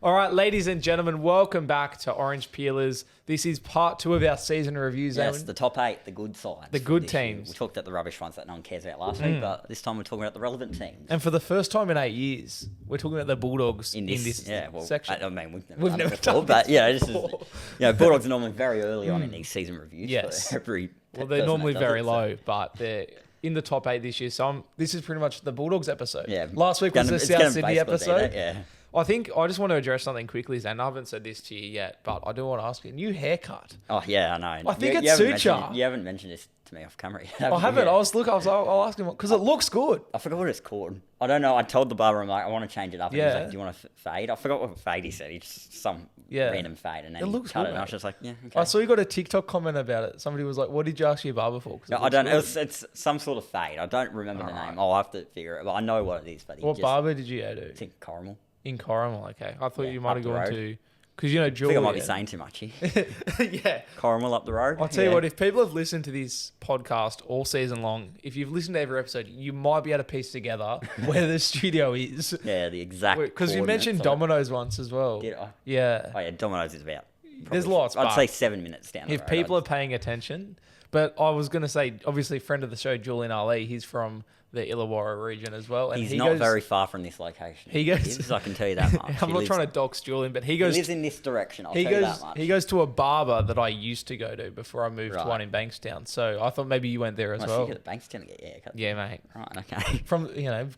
All right, ladies and gentlemen, welcome back to Orange Peelers. This is part 2 of our season reviews. Yes, the top 8, the good sides. The good teams. We talked about the rubbish ones that no one cares about last week, but this time we're talking about the relevant teams. And for the first time in 8 years, we're talking about the Bulldogs in this section. I mean, we've never done it before, but yeah, this is, Bulldogs are normally very early on in these season reviews. Yes. Well, they're normally very low, but they're in the top 8 this year. So this is pretty much the Bulldogs episode. Yeah. Last week was the South Sydney episode. Yeah. I just want to address something quickly, Zan. I haven't said this to you yet, but I do want to ask you. New haircut. Oh, yeah, I know. I think it suits you. You haven't mentioned this to me off camera. I haven't. I'll ask him because it looks good. I forgot what it's called. I don't know. I told the barber, I'm like, I want to change it up. And he's like, do you want to fade? I forgot what fade he said. He just some random fade. And then he cut it. And I was just like, yeah, okay. I saw you got a TikTok comment about it. Somebody was like, what did you ask your barber for? No, I don't know. It's some sort of fade. I don't remember the name. I'll have to figure it. Well, I know what it is. But what barber did you go to? I think Caramel. In Caramel, okay. I thought you might have gone to... Because, Julia... I think I might be saying too much here. Yeah. Caramel up the road. I'll tell you what, if people have listened to this podcast all season long, if you've listened to every episode, you might be able to piece together where the studio is. Yeah, the exact Because you mentioned Domino's once as well. Did I? Yeah. Oh, yeah, Domino's is about... There's lots, I'd say 7 minutes down the road. If people are paying attention... But I was going to say, obviously, friend of the show, Julian Ali, he's from the Illawarra region as well. And he's not very far from this location. He goes... I can tell you that much. I'm not trying to dox Julian, but he goes... He lives in this direction, I'll tell you that much. He goes to a barber that I used to go to before I moved to one in Bankstown. So I thought maybe you went there as well. You go to Bankstown to get your haircut. Yeah, mate. Right, okay. From,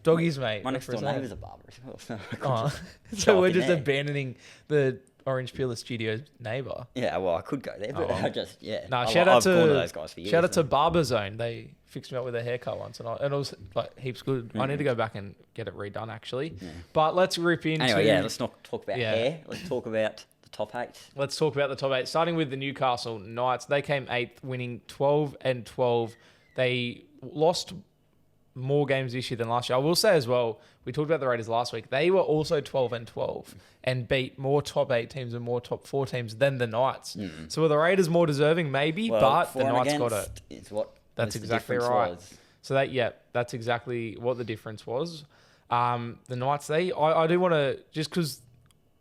doggies, mate. My next door neighbour's a barber as well. So we're just abandoning the Orange Peeler Studios neighbour. Yeah, well, I could go there, but I just, No, shout out to those guys for years. Shout out to Barber Zone. They fixed me up with a haircut once, and it was like heaps good. I need to go back and get it redone, actually. Yeah. But let's rip into... Anyway, let's not talk about hair. Let's talk about the top 8. Let's talk about the top 8. Starting with the Newcastle Knights. They came 8th, winning 12-12. They lost more games this year than last year. I will say as well, we talked about the Raiders last week. They were also 12-12 and beat more top 8 teams and more top 4 teams than the Knights. So were the Raiders more deserving? Maybe, but the Knights got it. Is what that's exactly right. So that's exactly what the difference was. The Knights, I do want to, just because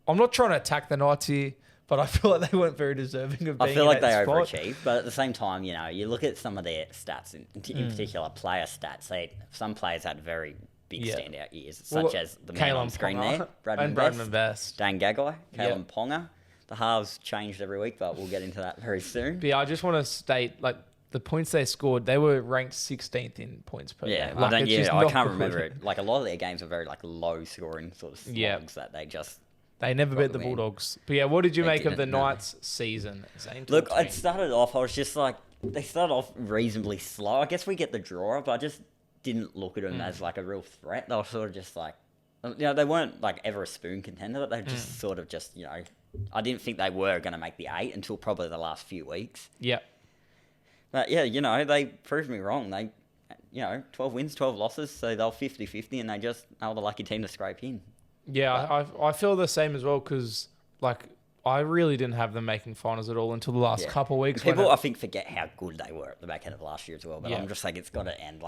I'm not trying to attack the Knights here, but I feel like they weren't very deserving of being in that spot. I feel like they overachieved, but at the same time, you look at some of their stats, in particular player stats. Some players had very big standout years, such as the man on screen there, Bradman Best, Dane Gagai, Kalen Ponga. The halves changed every week, but we'll get into that very soon. But yeah, I just want to state, the points they scored, they were ranked 16th in points per game. I can't remember it. A lot of their games are very low scoring sort of slogs that they just... They never beat the Bulldogs. But yeah, what did you make of the Knights' season? Zane, look, it started off, I was just they started off reasonably slow. I guess we get the draw, but I just didn't look at them as a real threat. They were sort of just they weren't ever a spoon contender, but they just sort of just, I didn't think they were going to make the 8 until probably the last few weeks. Yeah. But yeah, they proved me wrong. They, 12 wins, 12 losses, so they were 50-50 and they were the lucky team to scrape in. Yeah, I feel the same as well because, I really didn't have them making finals at all until the last couple of weeks. People, I think, forget how good they were at the back end of last year as well. But I'm just it's got to end.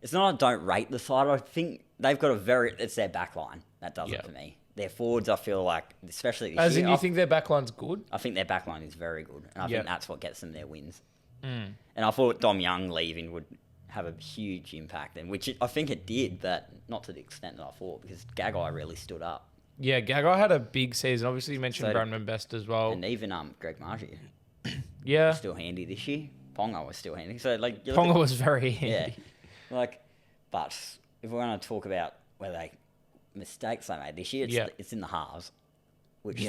It's not I don't rate the side. I think they've got it's their back line that does it for me. Their forwards, I feel like, especially this year. You think their back line's good? I think their back line is very good. And I think that's what gets them their wins. And I thought Dom Young leaving would have a huge impact, and which I think it did, but not to the extent that I thought, because Gagai really stood up. Yeah, Gagai had a big season. Obviously, you mentioned Bradman Best as well, and even Greg Margie. Was still handy this year. Ponga was still handy. So Ponga was very handy. Yeah, but if we're going to talk about where mistakes they made this year, it's in the halves, which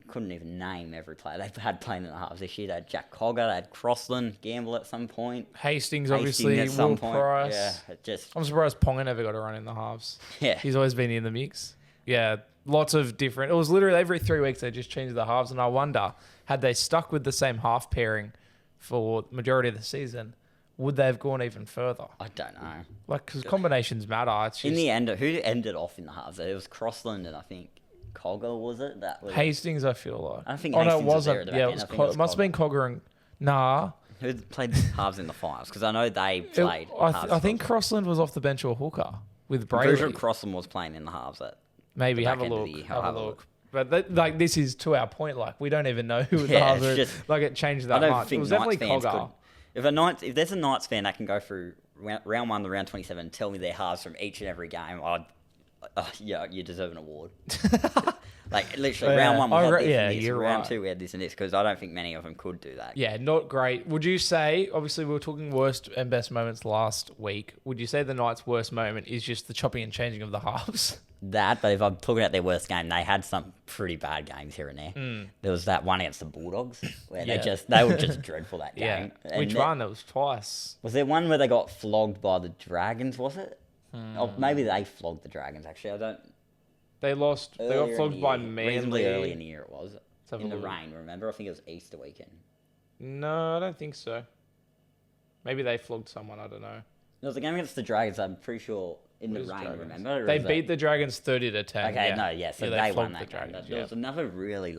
couldn't even name every player they've had playing in the halves this year. They had Jack Cogger, they had Crossland, Gamble at some point. Hastings obviously, at some point. Price. Yeah, I'm surprised Ponga never got a run in the halves. Yeah. He's always been in the mix. Yeah, lots of different... It was literally every 3 weeks they just changed the halves, and I wonder, had they stuck with the same half pairing for the majority of the season, would they have gone even further? I don't know. Because combinations matter. It's just... In the end, who ended off in the halves? It was Crossland and I think... Cogger, was it? That was Hastings, I feel like. I think Hastings was there at the back end. It must have been Cogger and... Nah. Who played halves in the finals? Because I know they played halves. I think Crossland was off the bench or hooker with Brayley. I'm pretty sure Crossland was playing in the halves Maybe the have a back end of look. the year. Have I'll a look. But like this is to our point. Like we don't even know who the Yeah, halves it's are. just- Like it changed I that don't much. It think was Knights definitely fans Cogger. could. If there's a Knights fan that can go through round 1 to round 27 and tell me their halves from each and every game, yeah, you deserve an award. Like literally, Yeah, round 1 we had this yeah, and this, you're round right. 2 we had this and this, because I don't think many of them could do that. Yeah, not great. Would you say, obviously we were talking worst and best moments last week, would you say the Knights' worst moment is just the chopping and changing of the halves? That, but if I'm talking about their worst game, they had some pretty bad games here and there. There was that one against the Bulldogs where Yeah. they were just dreadful that Yeah. game. And Which one? It was twice. Was there one where they got flogged by the Dragons, was it? Oh, maybe they flogged the Dragons, actually. I don't... They lost. They Earlier got in flogged the by year. Manly. Reasonably early in the year it was. have In a the look. rain, remember? I think it was Easter weekend. No, I don't think so. Maybe they flogged someone. I don't know. It was a game against the Dragons, I'm pretty sure, in the What is rain, Dragons? remember? Or They was that- beat the Dragons 30-10. Okay, yeah. no, yeah, so Yeah, they won flogged that the game. Dragons, There yeah. was another really,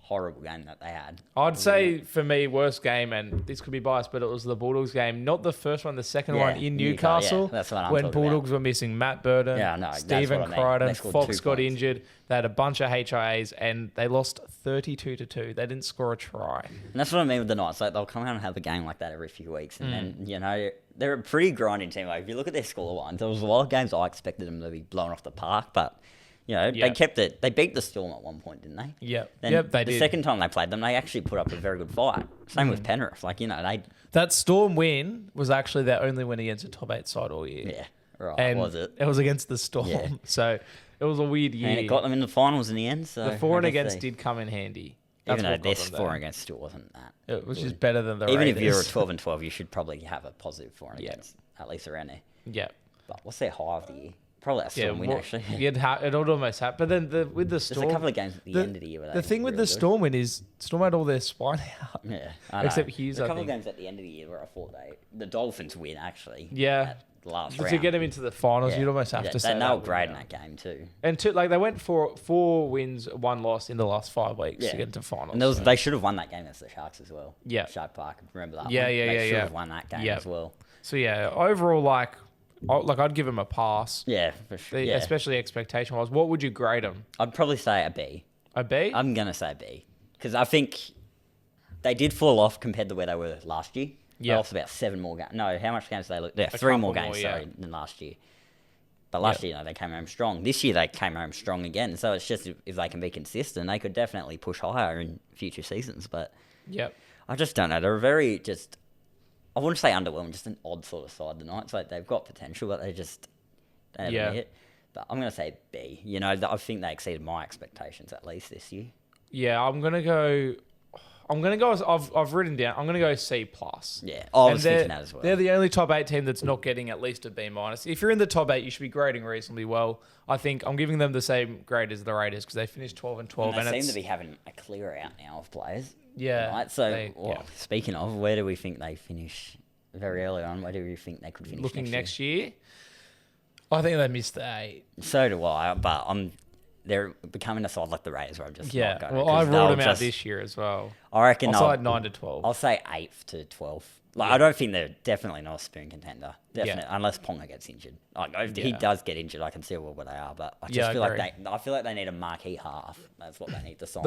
horrible game that they had. I'd say for me, worst game, and this could be biased, but it was the Bulldogs game. Not the first one, the second Yeah, one in Newcastle, Newcastle. yeah, that's what I'm when talking Bulldogs were missing Matt Burton, Yeah, no, that's Stephen what I mean. They Crichton, scored Fox 2 got points. injured. They had a bunch of HIAs, and they lost 32-2. They didn't score a try. And that's what I mean with the Knights. Like, they'll come out and have a game like that every few weeks. And then, they're a pretty grinding team. Like, if you look at their score lines, there was a lot of games I expected them to be blown off the park. But, they kept it. They beat the Storm at one point, didn't they? Yep. Then Yep, they the did. second time they played them, they actually put up a very good fight. Same with Penrith. They... That Storm win was actually their only win against a top 8 side all year. Yeah, right, And was it? It was against the Storm. Yeah. So it was a weird year. And it got them in the finals in the end. So the for and I guess against did come in handy. Even though what got this them for there. and against still wasn't that. It was just better than the Even Raiders. if you're a 12 and 12, you should probably have a positive for and Yeah. against, at least around there. Yeah. But what's their high of the year? Probably that Storm win, well, actually. it would almost happen. But then with the There's Storm... a couple of games at the end of the year where they The thing were with really the good. Storm win is Storm had all their spine out. Yeah, I know. Except Hughes, There's I a couple think. of games at the end of the year where I thought the Dolphins win, actually. Yeah. At the last But round. to get them into the finals, Yeah. you'd almost have Yeah, to say they were that great win, in that game, too. And they went for 4 wins, 1 loss in the last 5 weeks Yeah. to get into finals. And so. they should have won that game against the Sharks as well. Yeah. Shark Park, remember that Yeah, one? yeah, They yeah, should yeah. have won that game Yeah. as well. So yeah, overall, I'd give them a pass. Yeah, for sure. Yeah. Especially expectation wise. What would you grade them? I'd probably say a B. A B? I'm going to say B. Because I think they did fall off compared to where they were last year. They Yeah. lost about 7 more games. No, how much games did they lose? Yeah, A 3 more couple games, more, sorry, yeah. than last year. But last year, they came home strong. This year, they came home strong again. So it's just if they can be consistent, they could definitely push higher in future seasons. But Yep. I just don't know. They're very I wouldn't say underwhelming, just an odd sort of side. The Knights, they've got potential, but they just don't have Yeah. it. But I'm going to say B. I think they exceeded my expectations at least this year. Yeah, I'm gonna go. I've written down. I'm gonna go C plus. Yeah, I And was they're- thinking that as well. They're the only top 8 team that's not getting at least a B minus. If you're in the top 8, you should be grading reasonably well. I think I'm giving them the same grade as the Raiders because they finished 12 and 12, And and they it's seem to be having a clear out now of players. yeah. Right? So, yeah. speaking of, where do we think they finish very early on? Where do we think they could finish Looking next next year, I think they missed the 8. year? So do I, but they're becoming a side like the Raiders where I'm just Yeah, not going. well, I ruled them out this year as well. I reckon I'll say 9 to 12. I'll say 8th to 12th. I don't think they're definitely not a spoon contender. Definitely, unless Ponga gets injured. If he does get injured, I can see where they are. But I just feel I feel like they need a marquee half. That's what they need to sign.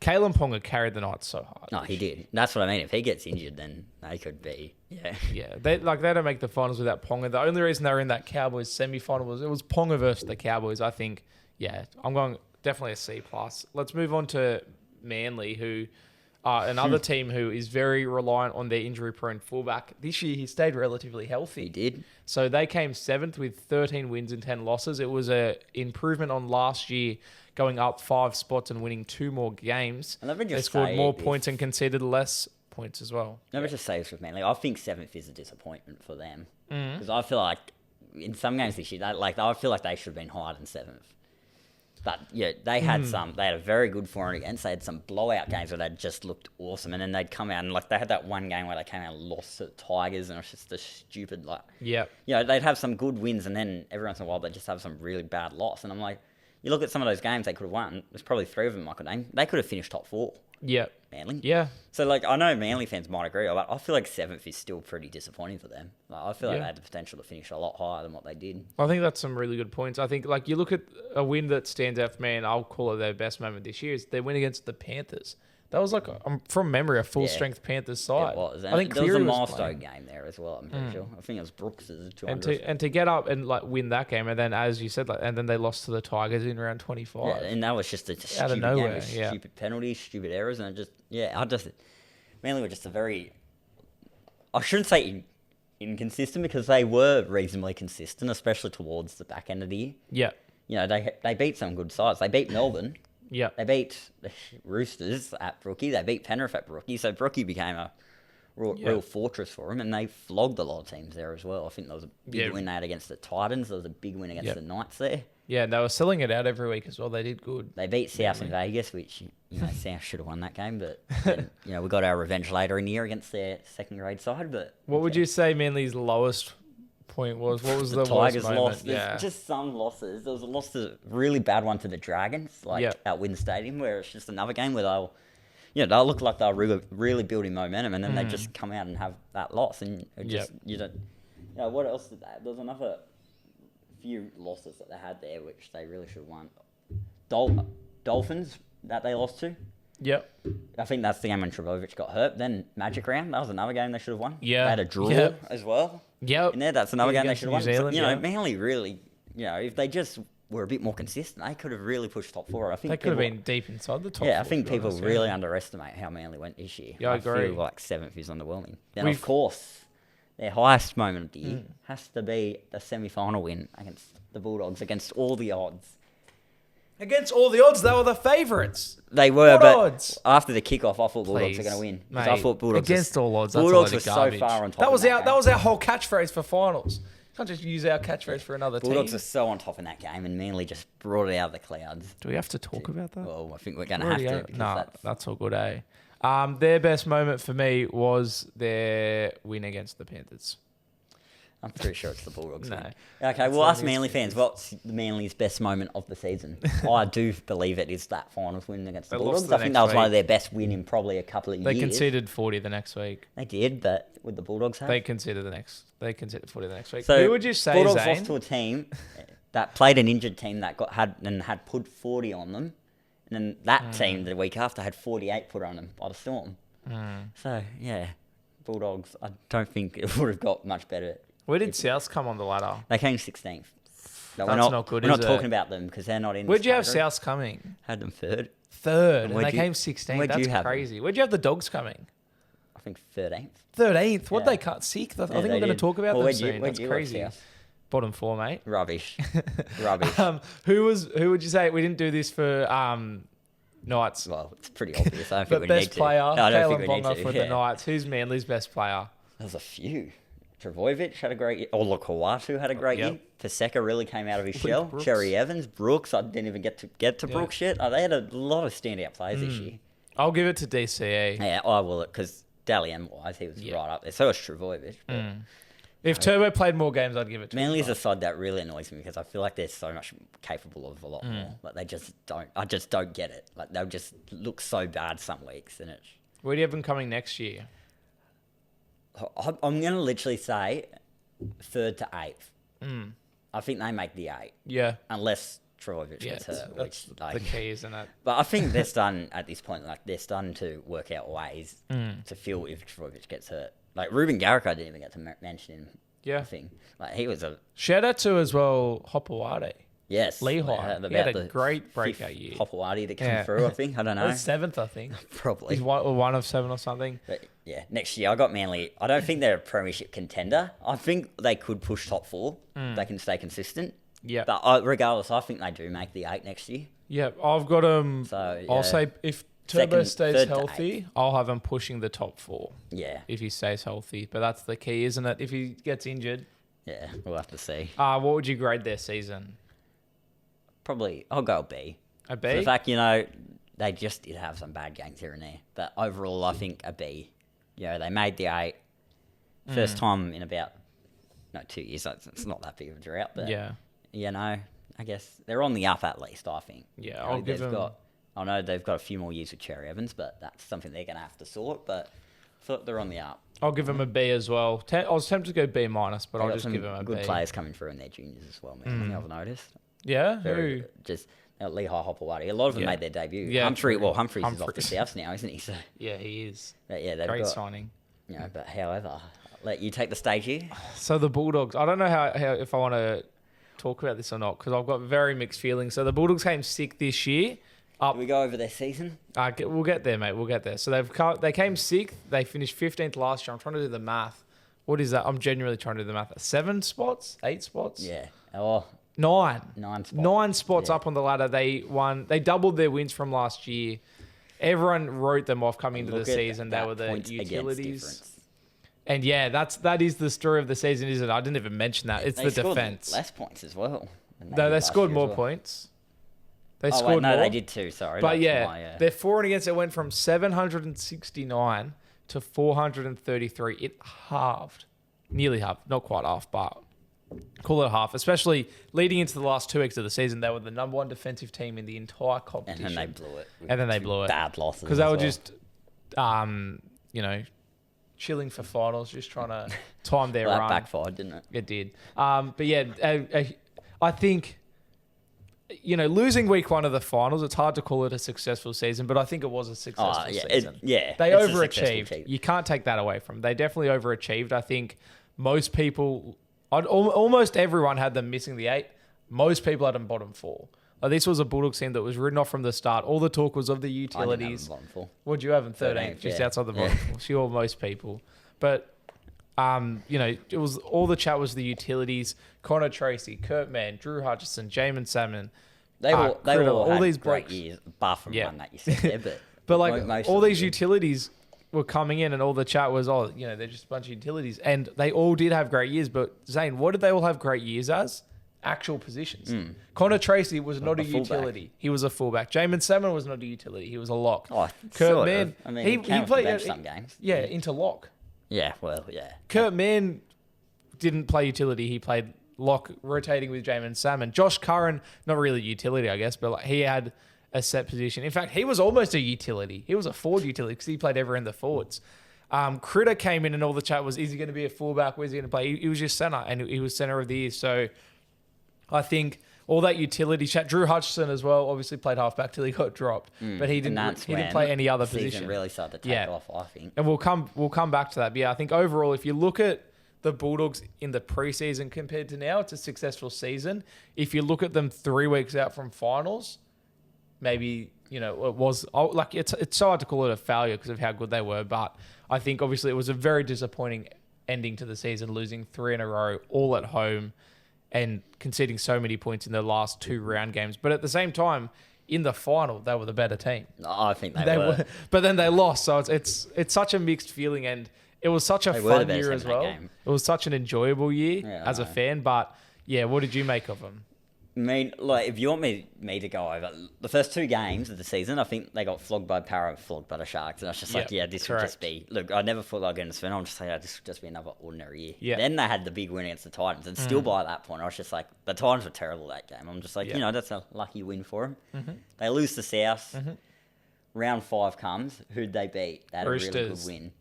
Kalen Ponga carried the Knights so hard. No, he did. That's what I mean. If he gets injured, then they could be. Yeah. Yeah, they don't make the finals without Ponga. The only reason they were in that Cowboys semi-final was it was Ponga versus the Cowboys. I think, yeah, I'm going definitely a C plus. Let's move on to Manly, who are another team who is very reliant on their injury-prone fullback. This year, he stayed relatively healthy. He did. So they came 7th with 13 wins and 10 losses. It was a improvement on last year, going up 5 spots and winning 2 more games. And let me They just scored say more this. points and conceded less points as well. Let me just say this with Manly. I think 7th is a disappointment for them. Because I feel like in some games this year, I feel like they should have been higher than 7th. But yeah, they had they had a very good for and against. They had some blowout games where they just looked awesome. And then they'd come out and they had that one game where they came out and lost to the Tigers. And it was just a stupid, Yep. they'd have some good wins. And then every once in a while, they'd just have some really bad loss. And I'm like, you look at some of those games they could have won. There's probably 3 of them I could name. They could have finished top 4. Yeah. Manly. Yeah. So, like, I know Manly fans might agree, but I feel like 7th is still pretty disappointing for them. Like, I feel like Yeah. they had the potential to finish a lot higher than what they did. I think that's some really good points. I think, like, you look at a win that stands out for me, and I'll call it their best moment this year, is their win against the Panthers. That was like, from memory, a full-strength Panthers side. It was. And I think there was a Cleary milestone playing. game there as well, I'm pretty sure. I think it was Brooks's 200. And to get up and like win that game, and then as you said, like, and then they lost to the Tigers in round 25. Yeah, and that was just a Out of stupid nowhere, game with yeah. stupid penalties, stupid errors, and Manly were just a very, I shouldn't say inconsistent because they were reasonably consistent, especially towards the back end of the year. Yeah, You know, they beat some good sides. They beat Melbourne. yeah, They beat the Roosters at Brookie. They beat Penrith at Brookie. So Brookie became a real fortress for them, and they flogged a lot of teams there as well. I think there was a big win they had against the Titans. There was a big win against the Knights there. yeah. And they were selling it out every week as well. They did good. They beat South in Vegas, which, you know, South should have won that game. But, then, you know, we got our revenge later in the year against their second-grade side. But What would you say Manly's lowest point was? What was the Tigers worst moment? lost. There's just some losses. There was a loss, a really bad one to the Dragons, at Wynn Stadium, where it's just another game where they'll look like they're really building momentum, and then they just come out and have that loss, and you don't. You know, what else did they have? There was another few losses that they had there, which they really should have won. Dolphins that they lost to. Yep. I think that's the game when Trbojevic got hurt. Then Magic Round, that was another game they should have won. Yeah. They had a draw as well. Yep. In there, that's another game they Against should have New won. Zealand, So, you know, yeah. Manly really, you know, if they just were a bit more consistent, they could have really pushed top four. I think They could have been deep inside the top. Yeah, I four, think to be people honest, really underestimate how Manly went this year. Yeah, I agree. feel like 7th is underwhelming. Then, of course, their highest moment of the year has to be the semi-final win against the Bulldogs, against all the odds. Against all the odds, they were the favourites. They were, What but odds? after the kickoff, I thought Bulldogs Please, were going to win. 'Cause mate, I thought Bulldogs against all odds. That's Bulldogs a were load of garbage. so far on top. That was of our game. that was our whole catchphrase for finals. Can't just use our catchphrase for another Bulldogs team. were so on top in that game, and Manly just brought it out of the clouds. Do we have to talk about that? Well, I think we're going to have to. Because No, that's all good, eh? Their best moment for me was their win against the Panthers. I'm pretty sure it's the Bulldogs. No. win. Okay, well, us Manly fans, what's the Manly's best moment of the season? I do believe it is that finals win against the They lost Bulldogs. the I think next that was one week. of their best win in probably a couple of They years. conceded 40 the next week. They did, but would the Bulldogs have? They conceded 40 the next week. So Who would you say, Bulldogs Zane? lost to a team that played an injured team that had put 40 on them, and then that team the week after had 48 put on them by the Storm. So yeah, Bulldogs. I don't think it would have got much better. Where did South come on the ladder? They came 16th. No, That's not good, We're not is it? talking about them because they're not in. Where'd this you have category. South coming? Had them third. Third, and Where'd they you- came 16th. where'd That's you have them? crazy. Where'd you have the Dogs coming? I think 13th. 13th. What Yeah. they cut? Sixth. I think Yeah, we're they going to did. talk about Well, them where'd you- soon. where'd That's you have crazy. South? Bottom four, mate. Rubbish. Rubbish. Who would you say? We didn't do this for Knights. Well, it's pretty obvious. I don't But think we best need to. player, No, I don't Kalen think we need Bonga to. for the Knights. Who's Manly's best player? There's a few. Trbojevic had a great year. Olakau'atu had a great Yep. year. Paseka really came out of his shell. Brooks. Cherry Evans, Brooks. I didn't even get to Yeah. Brooks yet. They had a lot of standout players this year. I'll give it to DCE. Yeah, I will because Dally M wise he was Yeah. right up there. So was Trbojevic. But If Turbo played more games, I'd give it to him. Manly is a side that really annoys me because I feel like they're so much capable of a lot more. Like they just don't. I just don't get it. Like they'll just look so bad some weeks, and it's. Where do you have them coming next year? I'm gonna literally say 3rd to 8th. I think they make the 8 Yeah. unless Trbojevic Yeah, gets hurt. that's Which, the like, key, isn't it? but I think they're starting at this point. Like they're starting to work out ways to feel if Trbojevic gets hurt. Like Ruben Garrick, I didn't even get to mention him. Yeah. I think like he was a Shout out to as well Hopewade. yes. Lehigh. He had a great breakout year. Hopewadi that came Yeah. through. I think I don't know. 7th, I think. Probably. He's one of 7 or something. But yeah, next year I got Manly. I don't think they're a premiership contender. I think they could push top 4. They can stay consistent. Yeah. But regardless, I think they do make the 8 next year. Yeah, I've got them. So, I'll yeah. say if Turbo Second, stays third to healthy, I'll have him pushing the top 4 Yeah. if he stays healthy. But that's the key, isn't it? If he gets injured, Yeah, we'll have to see. what would you grade their season? Probably, I'll go B. A For the B? fact, they just did have some bad games here and there. But overall, I think a B. They made the 8. First time in about, 2 years. So it's not that big of a drought. But, Yeah. I guess they're on the up at least, I think. Yeah, I'll give they've them. got I know they've got a few more years with Cherry Evans, but that's something they're going to have to sort. But I thought they're on the up. I'll give them a B as well. I was tempted to go B minus, but I'll just give them a good B. players coming through in their juniors as well, man. I've noticed. Yeah? Very, Who? just Lehigh Hopewadi. A lot of them made their debut. Yeah, Humphreys is off the Souths now, isn't he? So Yeah, he is. but yeah, they've Great got, signing. you know, but however, I'll let you take the stage here. So the Bulldogs, I don't know how if I want to talk about this or not because I've got very mixed feelings. So the Bulldogs came sick this year. Do we go over their season? We'll get there, mate. We'll get there. So they came sixth. They finished 15th last year. I'm trying to do the math. What is that? I'm genuinely trying to do the math. 7 spots? 8 spots? Yeah. Oh, 9. 9 spots. 9 spots up on the ladder. They won. They doubled their wins from last year. Everyone wrote them off coming into the season. They were the utilities. And yeah, that is the story of the season, isn't it? I didn't even mention that. It's the defense. Less points as well. No, they scored more points. They scored more. No, they did too. Sorry. But their for and against, it went from 769 to 433. It halved. Nearly halved. Not quite half, but call it half. Especially leading into the last 2 weeks of the season, they were the number 1 defensive team in the entire competition. And then they blew it. And then they blew it. Bad losses. Because they were just, chilling for finals, just trying to time their run. That backfired, didn't it? It did. But yeah, I think, losing week 1 of the finals, it's hard to call it a successful season, but I think it was a successful season. They overachieved. You can't take that away from them. They definitely overachieved. I think most people, almost everyone had them missing the 8. Most people had them bottom 4. This was a Bulldogs team that was written off from the start. All the talk was of the utilities. I didn't have them bottom 4. What'd you have in 13th? Just outside the bottom 4. Sure, most people. But it was all the chat was the utilities. Connor Tracy, Kurt Mann, Drew Hutchison, Jamin Salmon. They all had these great blokes. years, bar from one that you said there. But all these utilities were coming in, and all the chat was, they're just a bunch of utilities, and they all did have great years. But Zane, what did they all have great years as? Actual positions. Connor Tracy was not a utility. He was a fullback. Jamin Salmon was not a utility. He was a lock. Kurt Mann, he played some games. Yeah, into lock. Yeah, well, yeah. Kurt Mann didn't play utility. He played lock, rotating with Jamin Salmon. Josh Curran, not really utility, I guess, but he had a set position. In fact, he was almost a utility. He was a forward utility because he played everywhere in the forwards. Critter came in and all the chat was, is he going to be a fullback? Where's he going to play? He was just centre, and he was centre of the year. So I think all that utility chat. Drew Hutchison as well obviously played halfback till he got dropped, but he didn't play any other position. Season really started to take off, I think. And we'll come back to that. But yeah, I think overall, if you look at the Bulldogs in the preseason compared to now, it's a successful season. If you look at them 3 weeks out from finals, maybe it was it's so hard to call it a failure because of how good they were. But I think obviously it was a very disappointing ending to the season, losing 3 in a row, all at home, and conceding so many points in the last 2 round games. But at the same time, in the final, they were the better team. I think they were. But then they lost. So it's such a mixed feeling. And it was such a fun year as well. It was such an enjoyable year as a fan. But yeah, what did you make of them? I mean, if you want me to go over the first 2 games of the season, I think they got flogged by Para and flogged by the Sharks. And I was just this would just be... Look, I never thought they were going to spin. I'm just saying this would just be another ordinary year. Yeah. Then they had the big win against the Titans. And still by that point, I was just like, the Titans were terrible that game. I'm just like, that's a lucky win for them. Mm-hmm. They lose to South. Mm-hmm. Round 5 comes. Who'd they beat? They had a really good win.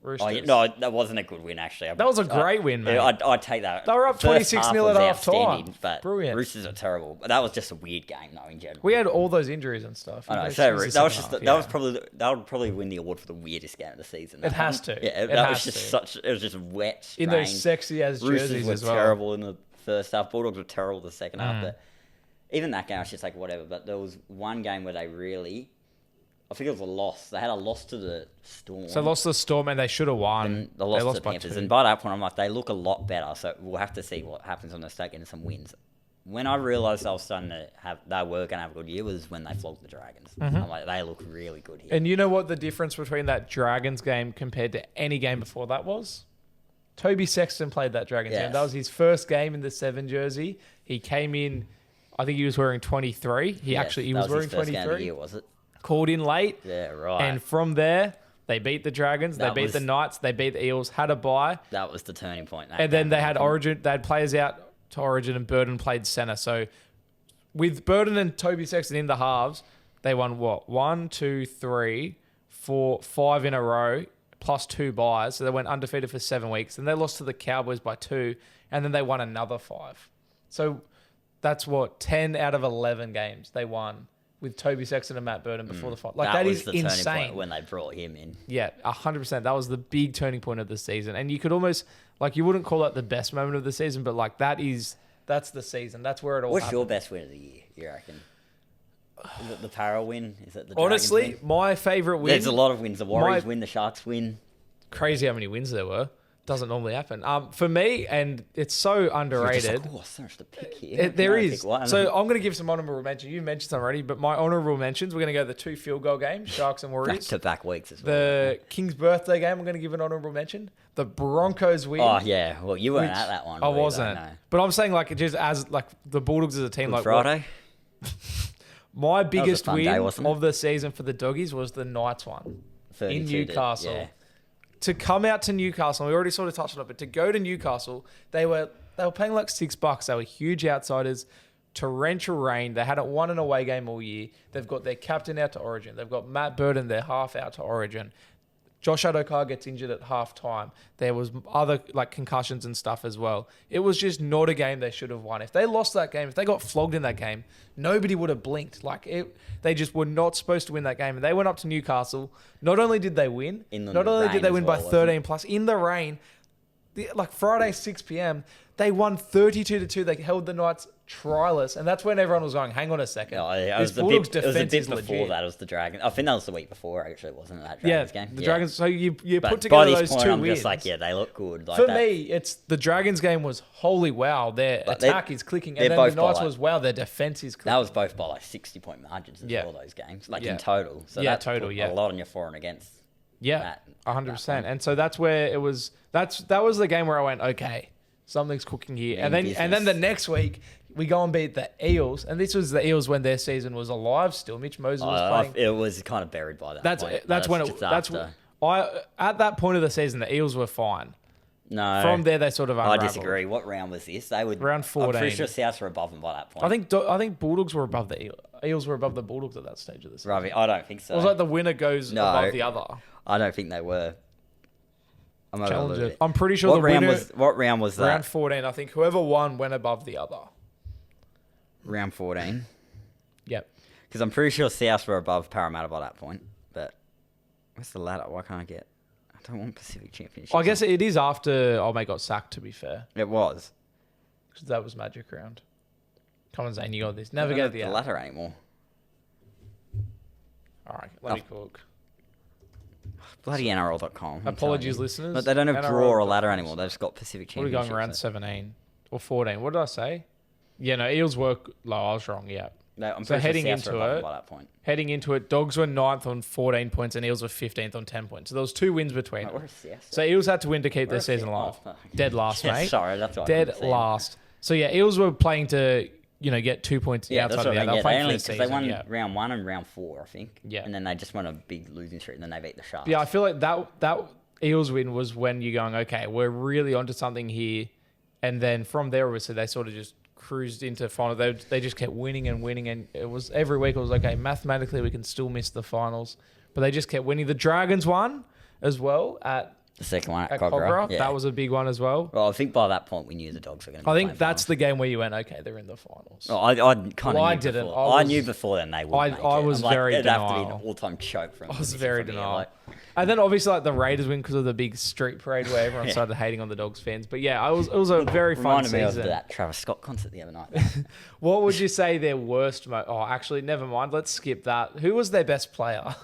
Roosters. No, that wasn't a good win, actually. That was a great win, mate. I'd take that. They were up 26-0 at half-time. But brilliant. Roosters are terrible. But that was just a weird game, though, in general. We had all those injuries and stuff. I know. So that would probably win the award for the weirdest game of the season. It has to. Yeah, that was just it was just wet, strange. In those sexy-as jerseys as well. Roosters were terrible in the first half. Bulldogs were terrible the second half. But even that game, I was just like, whatever. But there was one game where they really... I think it was a loss. They had a loss to the Storm. So lost to the Storm and they should have won. And they lost to the Panthers. And by that point, I'm like, they look a lot better. So we'll have to see what happens when they start getting some wins. When I realised they were going to have a good year was when they flogged the Dragons. Mm-hmm. I'm like, they look really good here. And you know what the difference between that Dragons game compared to any game before that was? Toby Sexton played that Dragons game. That was his first game in the 7 jersey. He came in, I think he was wearing 23. He was wearing 23. That was his first game of the year, was it? Called in late. Yeah, right. And from there, they beat the Dragons, they beat the Knights, they beat the Eels, had a bye. That was the turning point. And then they had Origin, they had players out to Origin and Burden played centre. So with Burden and Toby Sexton in the halves, They won what? 1, 2, 3, 4, 5 in a row, plus 2 buys. So they went undefeated for 7 weeks. And they lost to the Cowboys by 2, and then they won another 5. So that's what? 10 out of 11 games they won with Toby Sexton and Matt Burton before the fight. Like, that is the turning insane. point when they brought him in. Yeah, 100%. That was the big turning point of the season. And you could almost, like, you wouldn't call it the best moment of the season, but, like, that's the season. That's where it all What's happened. your best win of the year, you reckon? Is it the Para win? Is it the Honestly, Dragons win? my favourite win... There's a lot of wins. The Warriors win, the Sharks win. Crazy how many wins there were. Doesn't normally happen. For me, and it's so underrated. So much to pick here. There is. So I'm going to give some honourable mentions. You mentioned some already, but my honourable mentions, we're going to go the 2 field goal games, Sharks and Warriors. Back-to-back weeks as well. The King's birthday game, I'm going to give an honourable mention. The Broncos win. Oh, yeah. Well, you weren't at that one. I wasn't. No. But I'm saying, like, just as, like, the Bulldogs as a team. Good like Friday. My biggest fun win day, wasn't it? of the season for the Doggies was the Knights one in 32 Newcastle. Yeah. To come out to Newcastle, we already sort of touched on it, but to go to Newcastle, they were paying like $6. They were huge outsiders. Torrential rain. They hadn't won an away game all year. They've got their captain out to Origin. They've got Matt Burton, their half, out to Origin. Josh Adokar gets injured at half time. There was other like concussions and stuff as well. It was just not a game they should have won. If they lost that game, if they got flogged in that game, nobody would have blinked. They just were not supposed to win that game. And they went up to Newcastle. Not only did they win, not only did they win by 13 plus in the rain, like Friday 6 p.m, they won 32-2. They held the Knights triless, and that's when everyone was going, hang on a second. No, it This was a Bulldogs bit, it was a defense bit is before legit. that. It was the Dragons. I think that was the week before, actually, wasn't it? That Yeah, Dragons game. the Dragons. So you But put by together this those point, 2 I'm wins. just like, yeah, they look good. Like For that. me, it's the Dragons game was holy wow, their But attack is clicking, and they're then the both Knights by, was wow, their defense is clicking. That was both by like 60-point margins as Yeah. well, those games, like Yeah. in total. So Yeah, that's total, put yeah. a lot on your for and against. Yeah, that 100%. And so that's where it was. That was the game where I went, okay, something's cooking here. And then business. the next week we go and beat the Eels, and this was the Eels when their season was alive still. Mitch Moses was playing. It was kind of buried by that point. That's when just it. That's after. at that point of the season, the Eels were fine. No. From there, they sort of I unraveled. disagree. What round was this? They would Round 14. I'm pretty sure Souths were above them by that point. I think Bulldogs were above the Eels were above the Bulldogs at that stage of the season. Ravi, I don't think so. It was like the winner goes above the other. I don't think they were. Challenger. I'm pretty sure What the round winner. what round was that? Round 14. I think whoever won went above the other. Round 14. Yep. Because I'm pretty sure Souths were above Parramatta by that point. But where's the ladder? Why can't I get? I don't want Pacific Championship. I guess it is after Old got sacked, to be fair. It was. Because that was Magic Round. Come on, Zane, you got this. I don't Navigate have the the app. ladder anymore. All right, let me cook. Bloody NRL.com. I'm Apologies, telling you. listeners. But they don't have NRL draw or ladder anymore. They've just got Pacific What are we Championship. going around 17 or 14? What did I say? Yeah, no, Eels were low. I was wrong, yeah. No, I'm So pretty heading sure Souths into were above it- by that point. Heading into it, Dogs were 9th on 14 points and Eels were 15th on 10 points. So there was 2 wins between Wait, them. where's Souths? So Eels had to win to keep their Where's season Souths? alive. Oh, Dead last, yeah, mate. sorry, that's what I Dead couldn't see. last. So yeah, Eels were playing to, get 2 points Yeah, outside that's of what the I other. mean. They were playing for the Because season. they won yeah. round 1 and round 4, I think. Yeah. And then they just won a big losing streak, and then they beat the Sharks. Yeah, I feel like that Eels win was when you're going, okay, we're really onto something here. And then from there, obviously, they sort of just cruised into final. They just kept winning and winning. And it was every week, it was okay, mathematically, we can still miss the finals. But they just kept winning. The Dragons won as well at The second one at Cogra. Cogra. Yeah. That was a big one as well. Well, I think by that point we knew the Dogs were going to. I think that's the game where you went, okay, they're in the finals. Oh, I kind of. Well, I knew didn't. Before. I knew before then they would. I make it. was I'm like, very it'd have to be an denial. all-time choke from. I was from very here, denial. like- And then obviously like the Raiders win because of the big street parade where everyone Yeah. started hating on the Dogs fans. But yeah, it was a very fun Reminded me of season. that Travis Scott concert the other night. What would you say their worst? Actually, never mind. Let's skip that. Who was their best player?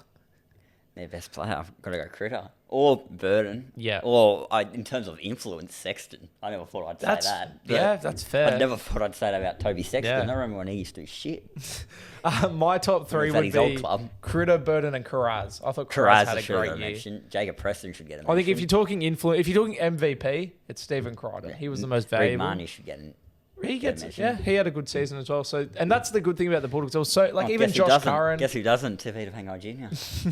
Their best player, I've got to go Critter or Burden. Yeah. Or in terms of influence, Sexton. I never thought I'd say that. but Yeah, that's fair. I never thought I'd say that about Toby Sexton. Yeah. I remember when he used to do shit. My top 3 He was at would his old be club. Critter, Burden, and Karaz. I thought Karaz Carraz had a should have great got a year. mention. Jacob Preston should get a mention. I think if you're talking influence, if you're talking MVP, it's Stephen Crichton. He was the most Reed valuable. Marnie should get an. He gets it. mention. Yeah, he had a good season as well. So, and that's the good thing about the Bulldogs. Also, like Oh, even guess who Josh doesn't? Curran, Guess who doesn't? Tevita Pangai Jr.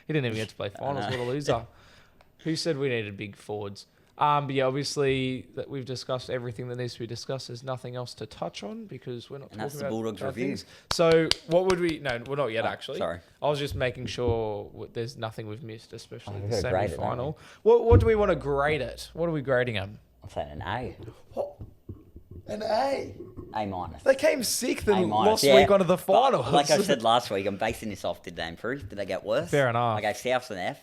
he didn't even get to play finals. know. What a loser! Who said we needed big forwards? But yeah, obviously that we've discussed everything that needs to be discussed. There's nothing else to touch on because we're not And talking that's the about Bulldogs bad review. things. So what would we? No, we're not yet. Oh, Actually, sorry. I was just making sure there's nothing we've missed, especially the we've got to grade it, don't semi-final. What do we want to grade it? What are we grading them? I'm saying an A. An A. A minus. They came sixth A and minus, lost yeah. week one of the But finals. like I said last week, I'm basing this off, did they improve? Did they get worse? Fair enough. I gave Souths an F,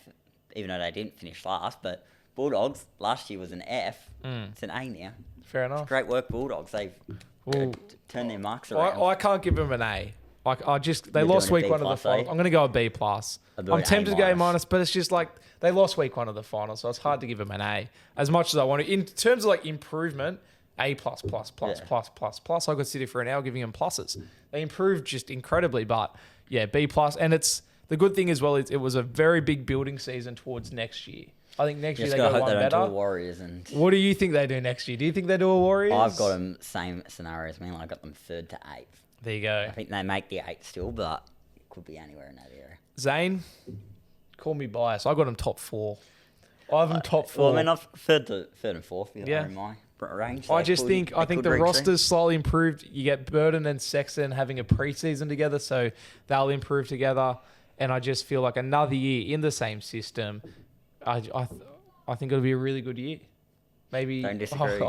even though they didn't finish last. But Bulldogs, last year was an F. It's an A now. Fair enough. Great work, Bulldogs. They've Well, turned their marks around. I can't give them an A. They You're lost doing a week B one of the plus, finals. eh? I'm going to go a B plus. I'm doing I'm tempted to go A A-minus. minus, but it's just like they lost week one of the finals, so it's hard to give them an A. As much as I want to, in terms of like improvement, A plus plus plus Yeah. plus plus plus. I could sit here for an hour giving them pluses. They improved just incredibly, but yeah, B plus. And it's the good thing as well is it was a very big building season towards next year. I think next year Just they gotta go hope one they don't do a better. Warriors. And What do you think they do next year? Do you think they do a Warriors? I've got them same scenario as me. I got them 3rd to 8th. There you go. I think they make the 8th still, but it could be anywhere in that area. Zane, call me biased. I got them top 4. I have them top 4. Well, I mean, I've 3rd and 4th. Yeah. In my range. I They think they could the reach roster's slightly improved. You get Burden and Sexton having a preseason together, so they'll improve together. And I just feel like another year in the same system, I think it'll be a really good year. Maybe Don't disagree.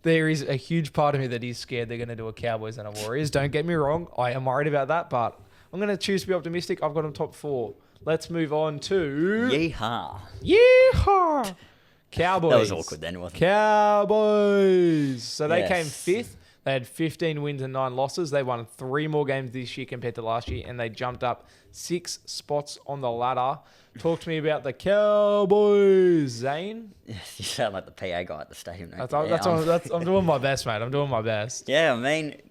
There is a huge part of me that is scared they're going to do a Cowboys and a Warriors. Don't get me wrong, I am worried about that, but I'm going to choose to be optimistic. I've got them top 4. Let's move on to Yeehaw. Yeehaw! Cowboys. That was awkward then, wasn't it? Cowboys. So they Yes. came 5th. They had 15 wins and 9 losses. They won 3 more games this year compared to last year, and they jumped up 6 spots on the ladder. Talk to me about the Cowboys, Zane. Yes, you sound like the PA guy at the stadium. I'm doing my best, mate. I'm doing my best. Yeah, I mean,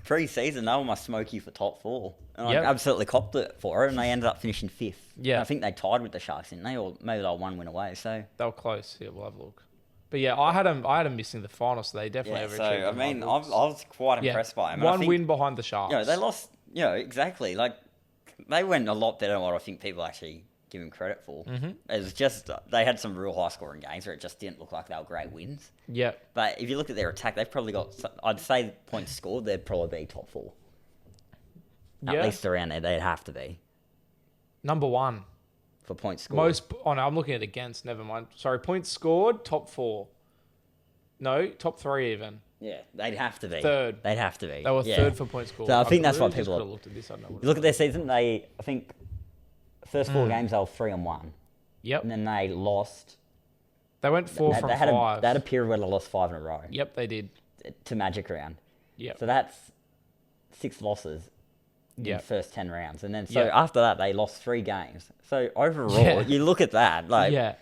pre-season, they were my smoky for top 4. And Yep. I absolutely copped it for it, and they ended up finishing 5th. Yeah. And I think they tied with the Sharks, didn't they? Or maybe they were 1 win away, so... They were close. Yeah, we'll have a look. But yeah, I had them missing the final, so they definitely Yeah, overachieved. so, I in my mean, I books. was quite impressed by them. And I 1 think, win behind the Sharks. You know, they lost... You know, exactly. Like, they went a lot better than what I think people actually give them credit for. Mm-hmm. It was just... They had some real high-scoring games where it just didn't look like they were great wins. Yeah. But if you look at their attack, they've probably got... I'd say points scored, they'd probably be top 4. At Yeah. least around there, they'd have to be. Number 1. For points scored. No, I'm looking at against. Never mind. Sorry, points scored, top 4. No, top 3 even. Yeah, they'd have to be. 3rd. They'd have to be. They were yeah. 3rd for points scored. So I think that's why really just people could have are- looked at this. I don't know what You look at their season, I think, first 4 games, they were 3-1. Yep. And then they lost. They went 4 from they had 5. They had a period where they lost 5 in a row Yep, they did. to Magic Round. Yep. So that's 6 losses in Yep. the first 10 rounds. And then, so Yep. after that, they lost 3 games. So overall, Yeah. you look at that, like, Yeah.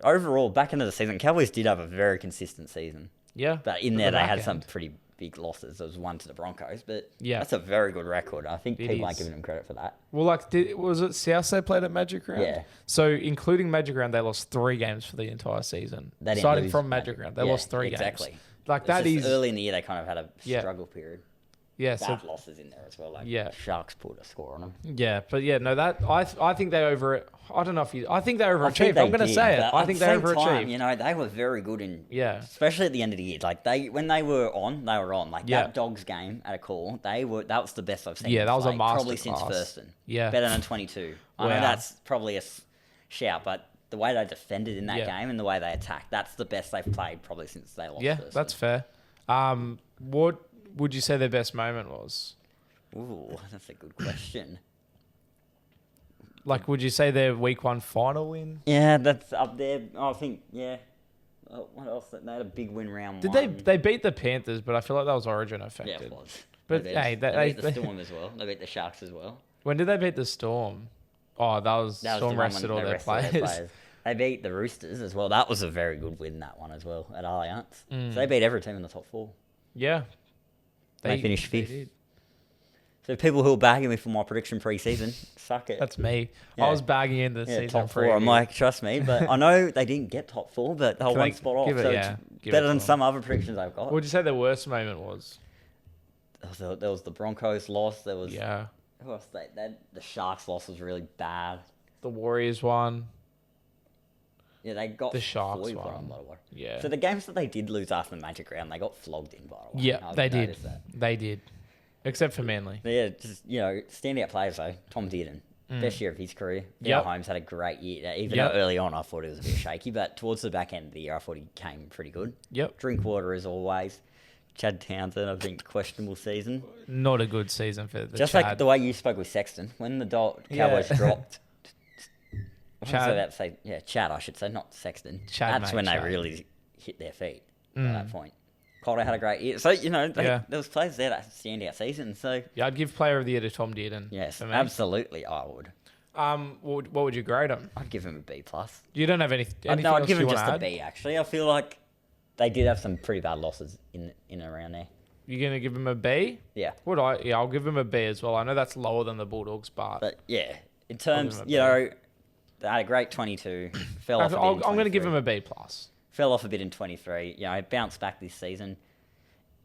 overall, back into the season, Cowboys did have a very consistent season. Yeah. But in At there, the they back had end. some pretty big losses. There was 1 to the Broncos, but Yeah. that's a very good record. I think It people aren't is. giving them credit for that. Well, like, was it South they played at Magic Round? Yeah. So, including Magic Round, they lost 3 games for the entire season. They didn't Starting lose from Magic Round, they Yeah, lost 3 exactly. games. Like, It's that just is... early in the year. They kind of had a Yeah. struggle period. Yeah, so... Bad losses in there as well. Like Yeah. Sharks pulled a score on them. Yeah, but yeah, no, that... I think they over... I don't know if you... I think they I think overachieved. they I'm going to did, say it. but I at think the they same overachieved. time, you know, they were very good in, Yeah. especially at the end of the year. Like when they were on, they were on. Like Yeah. that Dogs game at a call, that was the best I've seen. Yeah, them that was a play, probably since masterclass. Thurston. Yeah. better than 22. I know Wow. that's probably a shout, but the way they defended in that Yeah. game and the way they attacked, that's the best they've played probably since they lost. Yeah, Thurston. that's fair. What would you say their best moment was? Ooh, that's a good question. Like, would you say their week 1 final win? Yeah, that's up there. I think, yeah. What else? They had a big win round Did 1. they beat the Panthers, but I feel like that was Origin Yeah, affected. it was. But, They beat, hey, they beat the they- Storm as well. They beat the Sharks as well. When did they beat the Storm? Oh, that was That was Storm the one rested when all they their rested players. They beat the Roosters as well. That was a very good win, that one as well, at Allianz. Mm. So they beat every team in the top 4. Yeah. They finished they 5th. did. So people who are bagging me for my prediction pre-season, suck it. That's me. Yeah. I was bagging in the yeah, season top 4. preview. I'm like, trust me. But I know they didn't get top 4, but they were Can one they spot off. give it- So yeah, it's give it better to than them. some other predictions I've got. What would you say their worst moment was? There was the Broncos loss. There was... Yeah. Who else? The Sharks loss was really bad. The Warriors one. Yeah, they got The Sharks 41 one. on, by the way. Yeah. So the games that they did lose after the Magic round, they got flogged in, by the way. Yeah, I've they did. noticed that. They did. Except for Manly. But yeah, just, standout players though. Tom Dearden, best year of his career. Yep. Holmes had a great year. Even Yep. though early on I thought it was a bit shaky, but towards the back end of the year, I thought he came pretty good. Yep. Drinkwater as always. Chad Townsend, I think, questionable season. Not a good season for the Just Chad. like the way you spoke with Sexton, when the Cowboys Yeah. dropped. Chad. I was about to say, Chad, I should say, not Sexton. Chad, That's mate, when Chad. they really hit their feet at that point. Calder had a great year. So, there was players there that stand out season. So, Yeah, I'd give Player of the Year to Tom Dearden. yes, for me. absolutely, I would. What would you grade him? I'd give him a B+. You don't have anything No, I'd else give you him want just to a add? B, actually. I feel like they did have some pretty bad losses in and around there. You're going to give him a B? Yeah. Yeah, I'll give him a B as well. I know that's lower than the Bulldogs, but But, yeah, in terms, him a B. they had a great 22, fell off a bit in I'm going to give 23. him a B plus. Fell off a bit in 23. Bounced back this season.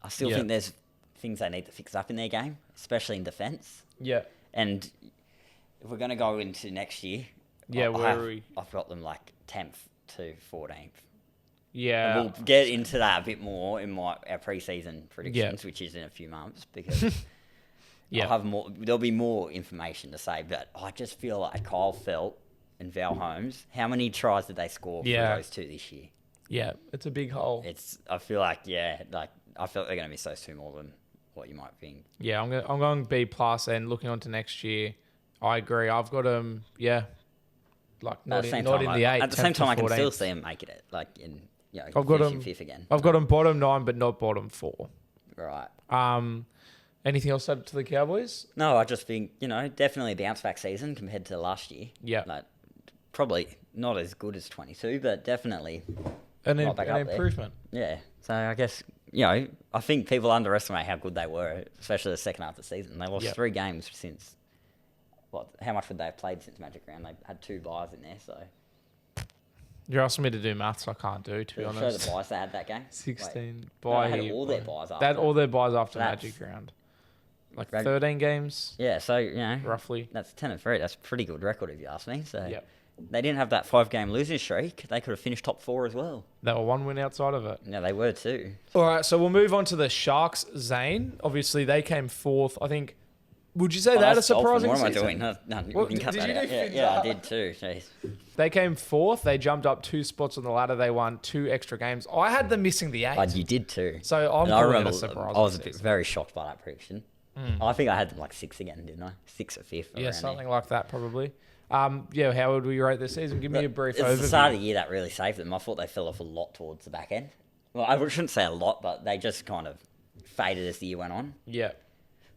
I still Yeah. think there's things they need to fix up in their game, especially in defence. Yeah. And if we're going to go into next year, Yeah, where are we? I've got them like 10th to 14th. Yeah. And we'll get into that a bit more in our pre-season predictions, which is in a few months, because Yeah. I'll have more. There'll be more information to say, but I just feel like Kyle Felt and Val Holmes. How many tries did they score for Yeah. those two this year? Yeah, it's a big hole. I feel like I feel like they're going to miss those two more than what you might think. Yeah, I'm going B plus, and looking on to next year, I agree. I've got them. Yeah, like not in the 8. At the same 10th time, to I can 14th. still see them make it in I've got finishing them fifth again. I've got them bottom 9, but not bottom 4. Right. Anything else to add to the Cowboys? No, I just think definitely a bounce back season compared to last year. Yeah. Like, probably not as good as 22, but definitely An right back up there. improvement. Yeah. So I guess I think people underestimate how good they were, especially the second half of the season. They lost Yep. 3 games since. How much would they have played since Magic Round? They had 2 buys in there, so. You're asking me to do maths I can't do, to be Show honest. the buys they had that game. 16 No, by they had all their buys They had after. all their buys after That's- Magic Round. Like Reg- 13 games, Yeah, so roughly. that's 10-3. That's a pretty good record if you ask me. So Yep. they didn't have that 5-game losing streak. They could have finished top 4 as well. They were 1 win outside of it. No, they were too. All right, so we'll move on to the Sharks, Zane. Obviously, they came 4th. I think, would you say they had a That's Dolphin. surprising What am I season? doing? No, Well, we can cut did that you out. do fins Yeah, I up? did too. Jeez. They came 4th. They jumped up 2 spots on the ladder. They won 2 extra games. I had them missing the 8. But you did too. So I'm And I calling it remember a surprise. I was very shocked by that prediction. I think I had them like 6 again, didn't I? 6 or 5th. Yeah, around something there. like that probably. How would we rate this season? Give me a brief It was the start of overview. the year that really saved them. I thought they fell off a lot towards the back end. Well, I shouldn't say a lot, but they just kind of faded as the year went on. Yeah.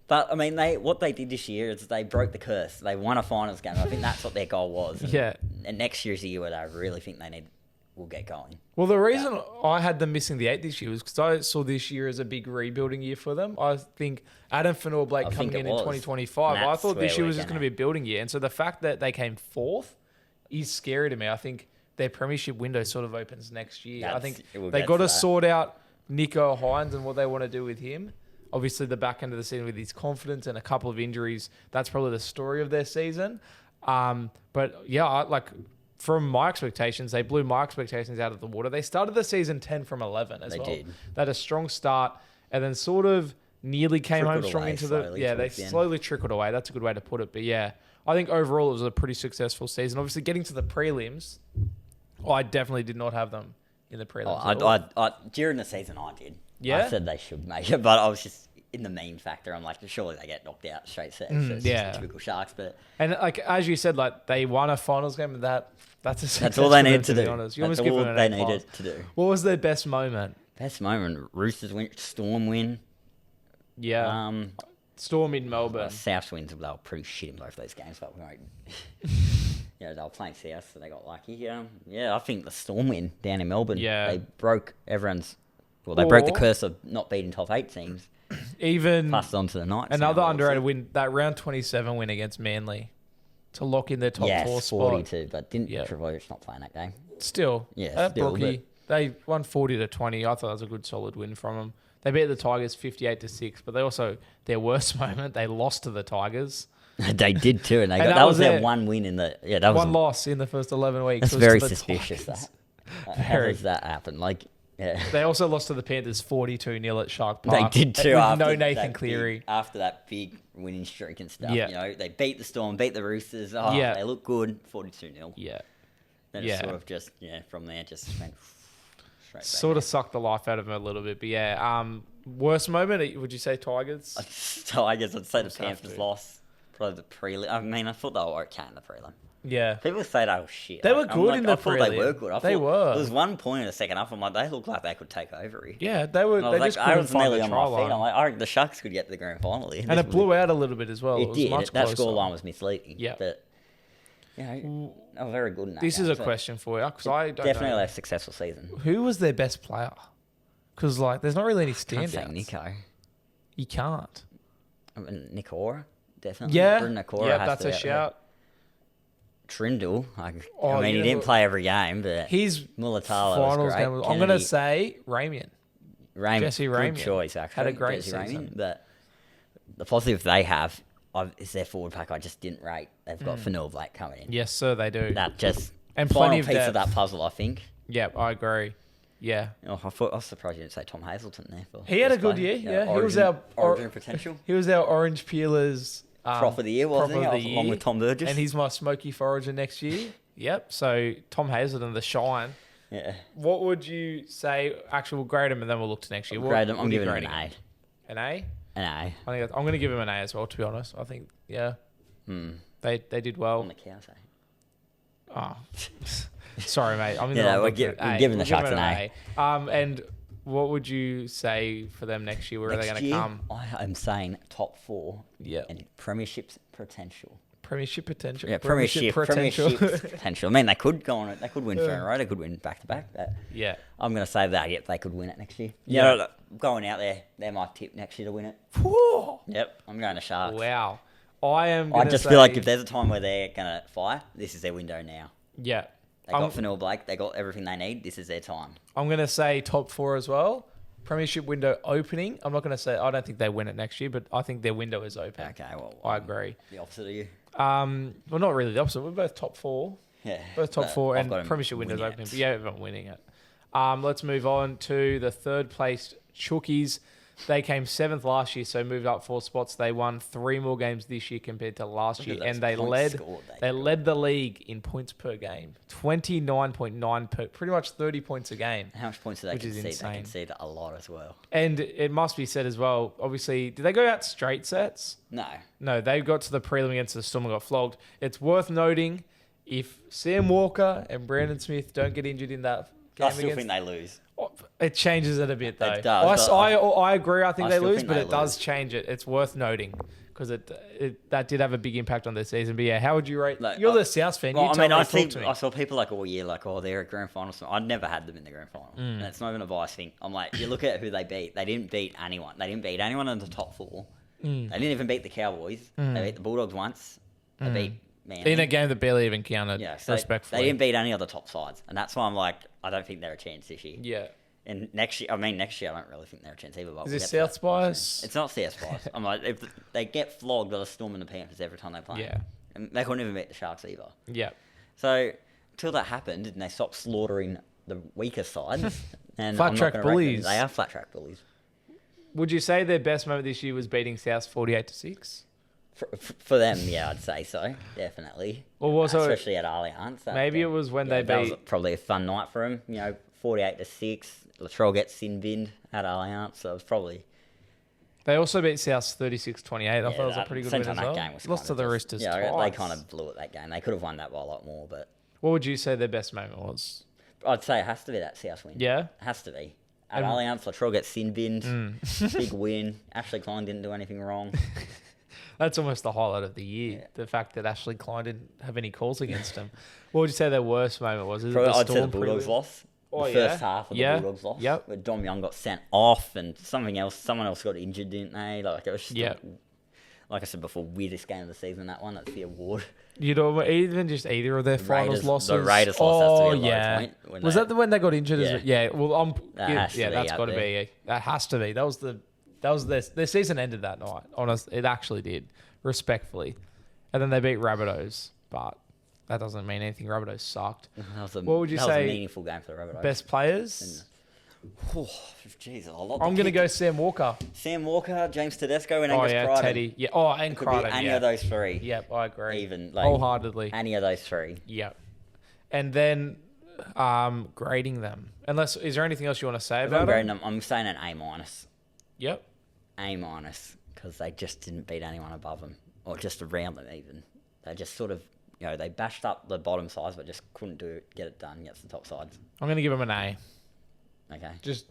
But I mean, what they did this year is they broke the curse. They won a finals game. I think that's what their goal was. And, Yeah. And next year's the year where I really think will get going. Well, the reason I had them missing the 8 this year was because I saw this year as a big rebuilding year for them. I think Adam Fanor-Blake I think coming in it was. 2025, And I that's thought this where year we're was just going to be a building year. And so the fact that they came 4th is scary to me. I think their premiership window sort of opens next year. I think We'll they get got to to that. sort out Nico Hines and what they want to do with him. Obviously, the back end of the season with his confidence and a couple of injuries, that's probably the story of their season. But yeah, from my expectations, they blew my expectations out of the water. They started the season 10 from 11 as They well. did. They had a strong start and then sort of nearly came home Trickled strong away into slowly they towards the end. slowly trickled away. That's a good way to put it. But yeah, I think overall it was a pretty successful season. Obviously, getting to the prelims, I definitely did not have them in the prelims. at all. I during the season I did. Yeah? I said they should make it, but I was just in the meme factor. I'm like, surely they get knocked out straight set. So it's yeah. just typical Sharks, but And as you said, they won a finals game, and that's a that's success all they for them, needed to be do. honest. You That's almost give all them an they A+. needed to do. What was their best moment? Best moment: Roosters win, Storm win. Yeah, Storm in Melbourne. South wins. They were pretty shit in both those games, but we won't. They were playing South, so they got lucky. I think the Storm win down in Melbourne. Yeah. They broke everyone's. Well, they broke the Or- curse of not beating top 8 teams. Even Passed on to the Knights. another now, underrated obviously. win, that round 27 win against Manly to lock in their top 4 Yes, spot. 42, but didn't Yeah. Travojevic not playing that game? Still, Yeah, at still, Brookie, they won 40-20. I thought that was a good solid win from them. They beat the Tigers 58-6, but they also, their worst moment, they lost to the Tigers. They did too, and And that that was was their it. one win in the that was One loss in the first 11 weeks. that's was very to the suspicious. Tigers. That how Very. does that happen? Like, yeah, They also lost to the Panthers 42-0 at Shark Park. they did too. With After no Nathan that Cleary. after that big winning streak and stuff. Yeah. You know, they beat the Storm, beat the Roosters. Oh, Yeah. they look good. 42-0. Yeah. Then Yeah. it sort of just from there just went straight back. Sort of sucked the life out of him a little bit. But yeah, worst moment, would you say Tigers? So I guess I'd say the Just have Panthers to. lost. Probably the prelim. I mean, I thought they were okay in the prelim. Yeah. People say they were shit. They were I'm good in the I thought they prelim. were good. They were. There was one point in the second half. I'm like, they look like they could take over here. Yeah, they were. And I They was just like, I couldn't was find nearly the on try my feet. I'm line. like, I reckon the Sharks could get to the grand final here. And it blew out a little bit as well. It was did. much That closer. scoreline was misleading. Yeah. But, you know, they were very good in that This game, is a so question for you because I don't definitely know. a successful season. Who was their best player? Because like, there's not really any Can't say standouts. Nico. You can't. I mean, Nikora, definitely. Yeah. Brendan Nikora Yeah, has that's to a be out there. shout. Trindle. Oh, I mean, yeah, he didn't but play every game, but His Mulatalo finals was great. game was, I'm going to say Ramian. Jesse Good Ramian choice, actually. had a great Jesse season. Ramian, but the positive they have is their forward pack. I just didn't rate. They've got Fanil Blake coming in. Yes, sir, they do. That just And final plenty of piece of depth. that puzzle, I think. Yeah, I agree. Yeah. Oh, I was surprised you didn't say Tom Hazelton there. For He had a best good player. year, yeah. He was Origin, our- origin potential. He was our Orange Peelers Prop of the year, wasn't prop he? of the Along year. with Tom Burgess. And he's my Smoky Forager next year. Yep. So Tom Hazelton, the shine. yeah. What would you say? Actually, we'll grade him and then we'll look to next year. Grade him. what I'm are you giving him an grading A. An A? An A. I think I'm going to give him an A as well. To be honest, I think they did well. On the cow, say. Oh, sorry, mate. I'm in Yeah, the wrong we're book gi- for we're A. giving the We'll give Sharks him an A. And what would you say for them next year? Where are they Next going to year, come? I am saying top 4 Yeah. and premiership's potential. Premiership potential. Yeah, premiership potential. potential. I mean, they could go on it. They could win 3 in a row. They could win back to back. Yeah. I'm going to say that. Yep, they could win it next year. Yeah. Yeah, going out there, they're my tip next year to win it. Whew. Yep, I'm going to Sharks. Wow. I am. I Gonna just say, feel like if there's a time where they're going to fire, this is their window now. yeah, They got Fanil Blake. They got everything they need. This is their time. I'm going to say top 4 as well. Premiership window opening. I'm not going to say I don't think they win it next year, but I think their window is open. Okay, well, I agree. the opposite of you. Well, not really the opposite. We're both top 4. Yeah, Both top but 4 I've and got 'em premiership windows winning opening. it. But yeah, everyone winning it. Let's move on to the third placed Chookies. They came 7th last year, so moved up 4 spots. They won 3 more games this year compared to last Look year, at those and they points led. scored They got. led the league in points per game, 29.9 per, pretty much 30 points a game. How much points do they Which is concede? They insane. concede a lot as well. And it must be said as well. Obviously, did they go out straight sets? No. No, they got to the prelim against the Storm and got flogged. It's worth noting if Sam Walker and Brandon Smith don't get injured in that game I still against, think they lose. it changes it a bit though. It does, I agree. I think I they still lose, think but they it does lose. change it. It's worth noting because that did have a big impact on their season. But yeah, how would you rate? Like, You're the South fan. Well, you I tell mean, me. I Talk to me. saw people like all year, like, oh, they're a grand final. So I'd never had them in the grand final. And it's not even a bias thing. I'm like, you look at who they beat. They didn't beat anyone. They didn't beat anyone in the top 4. They didn't even beat the Cowboys. They beat the Bulldogs once. They beat Manly. In a game that barely even counted. Yeah, so respectfully. they didn't beat any other top sides. And that's why I'm like, I don't think they're a chance this year. Yeah. And next year, I don't really think they're a chance either. But Is we'll it get to that. South Spice? It's not South Spice. I'm like, if they get flogged by the Storm and the Panthers every time they play. Yeah. And they couldn't even beat the Sharks either. Yeah. So, until that happened, and they stopped slaughtering the weaker sides. And Flat I'm not track gonna rate them. bullies. They are flat track bullies. Would you say their best moment this year was beating South 48-6? For them, yeah, I'd say so. Definitely. Or was it- Especially at Allianz. Maybe it was when they that was beat- probably a fun night for them. 48-6. Latrell gets sin binned at Allianz. So it was probably... They also beat South 36-28. I thought it was a that- pretty good same win time as well. that game was Lost kind to of the just- Roosters Yeah, twice. they kind of blew it that game. They could have won that by a lot more, but What would you say their best moment was? I'd say it has to be that South win. Yeah? It has to be. At And- Allianz, Latrell gets sin binned. Big win. Ashley Klein didn't do anything wrong. That's almost the highlight of the year. Yeah. The fact that Ashley Klein didn't have any calls against him. What would you say their worst moment was? Is it Probably, the I'd say the Storm Bulldogs prelim? loss. Oh, The yeah? first half of the Yeah. Bulldogs loss. Yep. Where Dom Young got sent off and someone else got injured, didn't they? Like, it was just Yeah. like I said before, weirdest game of the season, that one. That's the award. You know, even just either of their finals Raiders- losses. the Raiders loss has to be a low yeah. point when Was they- that the when they got injured? Yeah. As well? Yeah. Well, That has to be that's up got to there. be. That has to be. That was their season ended that night. Honest, it actually did. Respectfully, And then they beat Rabbitohs, but that doesn't mean anything. Rabbitohs sucked. What would you that was say? a meaningful game for the Rabbitohs. Best players? Oh, jeez, a lot. I'm going to go Sam Walker. Sam Walker, James Tedesco, and Angus Crichton. Teddy. Yeah. Oh, and It could be Crichton. any of those three. Yep, I agree. Even like wholeheartedly. any of those three. Yep. And then grading them. Is there anything else you want to say If about I'm grading them? them, I'm saying an A minus. Yep. A minus because they just didn't beat anyone above them or just around them even. They just sort of, they bashed up the bottom sides but just couldn't get it done against the top sides. I'm going to give them an A. Okay. Just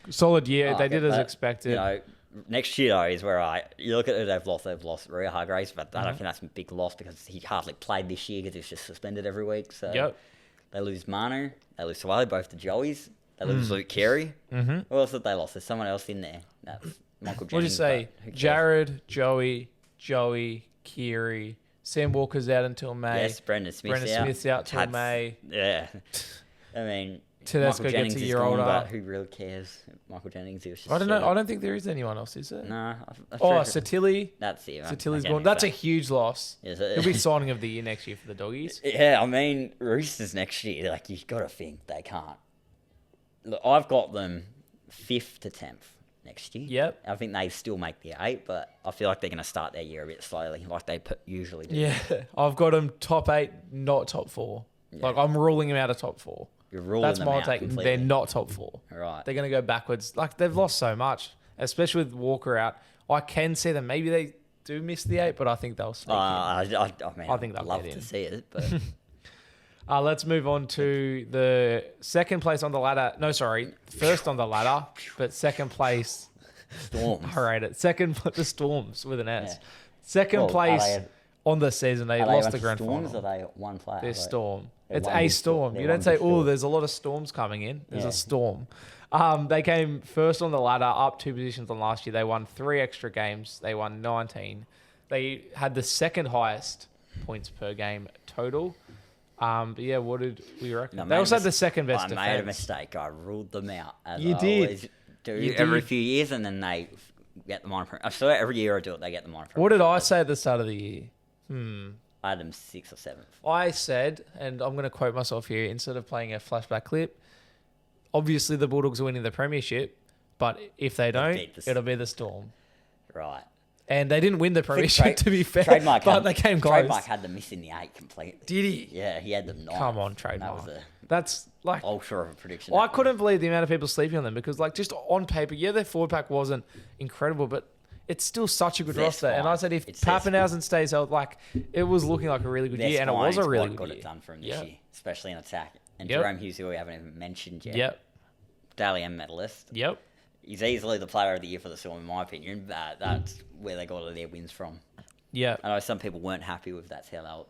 solid year. They did as expected. Next year though is where you look at who they've lost. They've lost Rio Hargraves, but I don't think that's a big loss because he hardly played this year because he's just suspended every week. So they lose Manu, they lose Swallow, both the Joeys. They lose Luke Carey. Mm-hmm. Who else did they lost? There's someone else in there. That's Michael Jennings. What did you say? Jared, Joey, Keary, Sam Walker's out until May. Yes, Brendan Smith's out till May. Yeah. I mean, Tedesco Michael Jennings gets a is year gone, older. but who really cares? Michael Jennings, he was just... I don't know. I don't think there is anyone else, is there? No. Satili. That's it. Satili's gone. That's a huge loss. Is it? He'll be signing of the year next year for the Doggies. Yeah, I mean, Roosters next year, like, you've got to think they can't. Look, I've got them 5th to 10th next year. Yep. I think they still make the 8, but I feel like they're going to start their year a bit slowly, like they usually do. Yeah. I've got them top 8, not top 4. Yeah. Like, I'm ruling them out of top 4. You're ruling That's them my out take. completely. They're not top 4. Right. They're going to go backwards. Like, they've lost so much, especially with Walker out. I can see them. Maybe they do miss the 8, but I think they'll sneak in. I mean, I think they'll love get in. to see it, but... Let's move on to the second place on the ladder. No, sorry. First on the ladder, but second place. Storms. I rate it. The Storms with an S. Yeah. Second place on the season. They lost the grand Storms final. or are they one player? They're Storm. They're It's one a big storm. they're You one don't say, big storm. there's a lot of storms coming in. There's Yeah. a storm. They came first on the ladder, up 2 positions on last year. They won 3 extra games. They won 19. They had the second highest points per game total. But yeah, what did we reckon? No, They also had the second best I defense. made a mistake. I ruled them out. As You I did. always do You every did. few years, and then they get the minor. I swear every year I do it, they get the minor. What did I say at the start of the year? I had them 6th or 7th. I said, and I'm going to quote myself here, instead of playing a flashback clip, obviously the Bulldogs are winning the premiership, but if they don't, it'll be the Storm. Right. And they didn't win the premiership, to be fair, Trademark but they came close. Trademark had them missing the 8 completely. Did he? Yeah, he had them 9. Come on, That Trademark. was That's like... ultra of a prediction. I couldn't believe the amount of people sleeping on them because, like, just on paper, yeah, their forward pack wasn't incredible, but it's still such a good Their roster. And spine. I said if It's their Pappenhausen stays out, like, it was looking like a really good year, and it was a really good got year. it done for him this Yep. year, especially in attack. And Yep. Jerome Hughes, who we haven't even mentioned yet. Yep. Dally M medalist. Yep. He's easily the player of the year for the Storm, in my opinion. That's where they got all their wins from. Yeah. I know some people weren't happy with the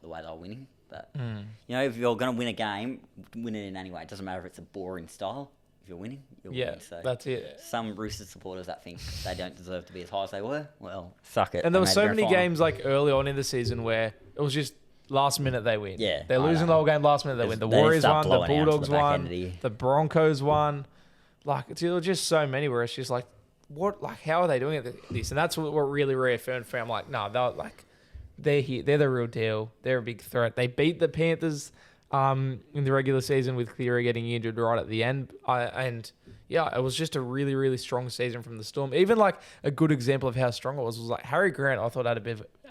way they were winning, but Mm. if you're going to win a game, win it in any way. It doesn't matter if it's a boring style. If you're winning, you're Yeah, winning. So that's it. some Roosters supporters that think they don't deserve to be as high as they were, well, suck it. And there They were made so the many grand final. games like early on in the season where it was just last minute they win. Yeah, They're I losing know. the whole game last minute they win. The They Warriors start won, the blowing out to Bulldogs the back end won, of the year. the Broncos won. Like there were just so many where it's just like, what? Like how are they doing this? And that's what really reaffirmed for me. I'm like, no, they're here. They're the real deal. They're a big threat. They beat the Panthers in the regular season with Cleary getting injured right at the end. And yeah, it was just a really, really strong season from the Storm. Even like a good example of how strong it was like Harry Grant. I thought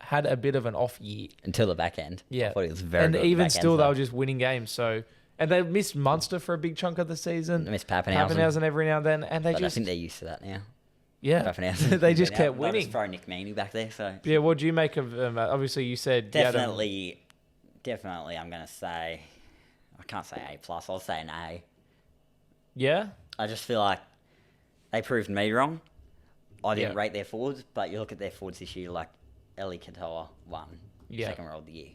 had a bit of an off year Until the back end. Yeah, I thought he was very and good. even back still, end, they though. were just winning games. So, and they missed Munster for a big chunk of the season. They missed Pappenhausen. Pappenhausen every now and then, and they But I just think they're used to that now. yeah, Pappenhausen. they just Now, kept they'll winning. just throw Nick Meaney back there. So Yeah, what do you make of obviously you said you had 'em- definitely, I'm gonna say, I can't say A plus. I'll say an A. yeah, I just feel like they proved me wrong. I didn't Yeah. rate their forwards, but you look at their forwards this year, like Eli Katoa won Yeah. second row of the year.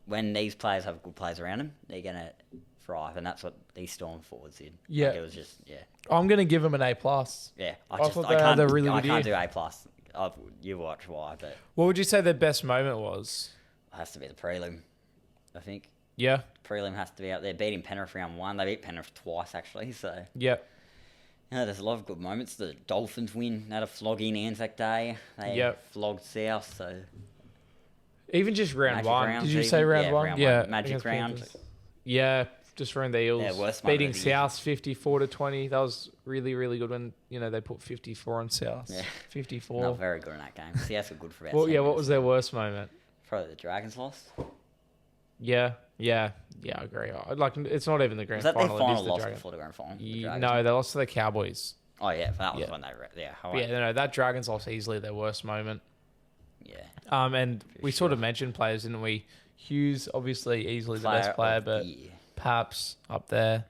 When these players have good players around them, they're gonna thrive, and that's what these Storm forwards did. Yeah. Like, it was just I'm gonna give them an A plus. yeah. I thought they had a really I good can't year. do A plus. You watch why, but What would you say their best moment was? it has to be the prelim. I think Yeah, prelim has to be out there. Beating Penrith round 1, they beat Penrith twice actually. So yeah, there's a lot of good moments. The Dolphins win. They had a flogging Anzac Day. They Yep. flogged South. So Even just round Magic one. rounds Did you even. say round Yeah, one? round Yeah. one. Magic against round. Panthers. Yeah, just around the Eels. Yeah, worst moment beating of the year. South 54-20. That was really, really good when, they put 54 on South. Yeah. 54. Not very good in that game. South were good for about Well, 10 yeah, what minutes. was their worst moment? Probably the Dragons lost. Yeah, I agree. It's not even the grand Was that their final. final it is the loss Dragons. before the grand final? The No, Dragons? they lost to the Cowboys. Oh, yeah. That was Yeah. when they were... Yeah. But yeah, no, that Dragons loss easily their worst moment. Yeah. And we sort of mentioned players, didn't we? Hughes, obviously, easily the best player, of the but year. Paps up there.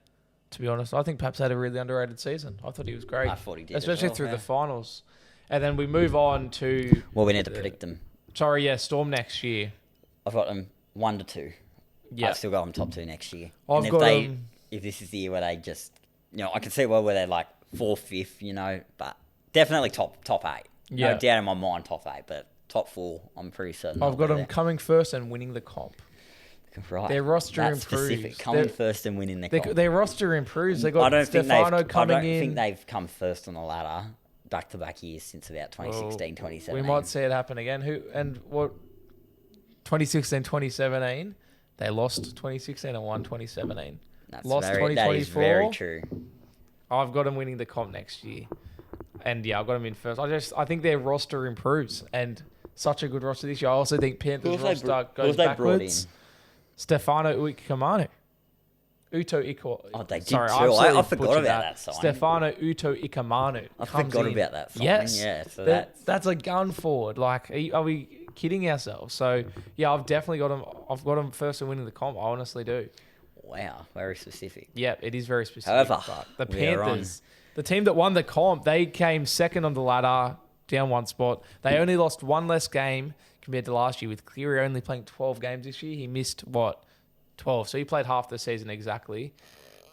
To be honest, I think Paps had a really underrated season. I thought he was great, I thought he did as especially well, through yeah. the finals. And then we move on to Well, we need to predict them. Storm next year. I've got them 1 to 2. Yeah, I've still got them top 2 next year. I've and if got they, them- if this is the year where they just, I can see where they're like 4th, 5th, but definitely top 8. Yeah. No doubt in my mind top 8, but top 4, I'm pretty certain. I've got they're them coming first and winning the comp. there. Right. Their roster That's improves. specific. Coming Their- first and winning the comp. Their roster improves. They I got don't think Stefano coming I don't in. think they've come first on the ladder back-to-back years since about 2016, 2017. We might see it happen again. 2016, 2017, they lost 2016 and won 2017. That's lost that is 2024. very true. I've got them winning the comp next year. And yeah, I've got them in first. I think their roster improves and such a good roster this year. I also think Panthers Who have they roster who goes have they brought backwards. in? Stefano Uikamanu. Uto Iko. Oh, they did Sorry, too. absolutely I forgot butchered about that signing. Stefano Uto Ikamanu. I comes forgot in. about that signing, Yes. yeah, so that's a gun forward. Like, are we kidding ourselves? So yeah, I've definitely got them. I've got them first in winning the comp. I honestly do. Wow, very specific. Yeah, it is very specific. However, but the we are Panthers, the team that won the comp, they came second on the ladder, down one spot. They only lost one less game compared to last year, with Cleary only playing 12 games this year. He missed, 12. So he played half the season exactly.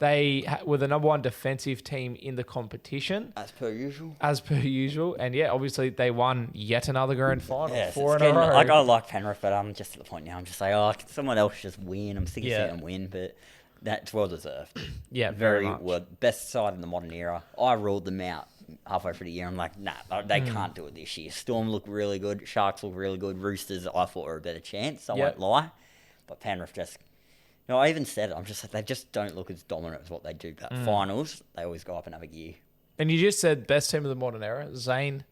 They were the number one defensive team in the competition. As per usual. And yeah, obviously they won yet another grand final. Yes, 4 it's in a getting, row. like I like Penrith, but I'm just at the point now. I'm just like, can someone else just win? I'm sick of Yeah. seeing them win, but that's well deserved. Yeah, very very much. well. Best side in the modern era. I ruled them out halfway through the year. I'm like, nah, they Hmm. can't do it this year. Storm look really good. Sharks look really good. Roosters, I thought were a better chance. I Yep. won't lie, but Penrith just. I even said it. I'm just like, they just don't look as dominant as what they do. But finals, they always go up another gear. And you just said best team of the modern era. Zane,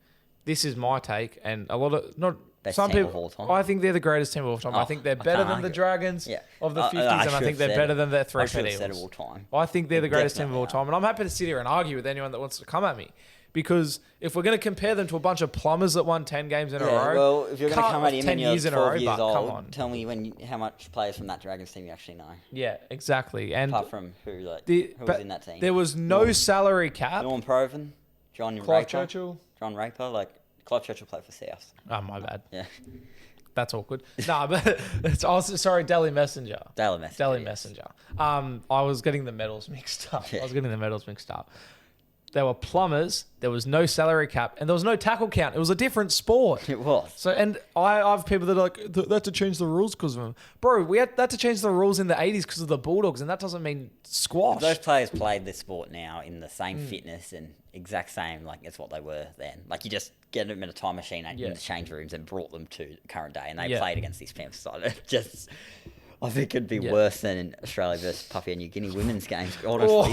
this is my take, and a lot of Best some team people. of all time. I think they're the greatest team of all time. I think they're I better can't than the argue. Dragons Yeah. of the 50s, I and I should think have they're said better it. than their I three should have Eels. said it all time. I think they're the greatest team of all Definitely time, and I'm happy to sit here and argue with anyone that wants to come at me. Because if we're going to compare them to a bunch of plumbers that won 10 games in a row, well, if you're going to can't come have at him 10 and you're years in a 12 row, years but come old, on. tell me how much players from that Dragons team you actually know. Yeah, exactly. And Apart from who was but in that team. there was no salary cap. Norm Proven, John Clive Raper. Churchill. John Raper, Clive Churchill played for South. Oh, my bad. Yeah. That's awkward. No, but it's also, sorry, Daily Messenger. Daily Messenger. Daily yes. Messenger. I was getting the medals mixed up. There were plumbers. There was no salary cap, and there was no tackle count. It was a different sport. It was. So, and I have people that are like, they had to change the rules because of them. Bro, we had to change the rules in the 80s because of the Bulldogs, and that doesn't mean squash. If those players played this sport now in the same fitness and exact same, as what they were then. You just get them in a time machine in the change rooms and brought them to the current day, and they played against these Panthers side. It just... I think it'd be worse than in Australia versus Papua New Guinea women's games, honestly.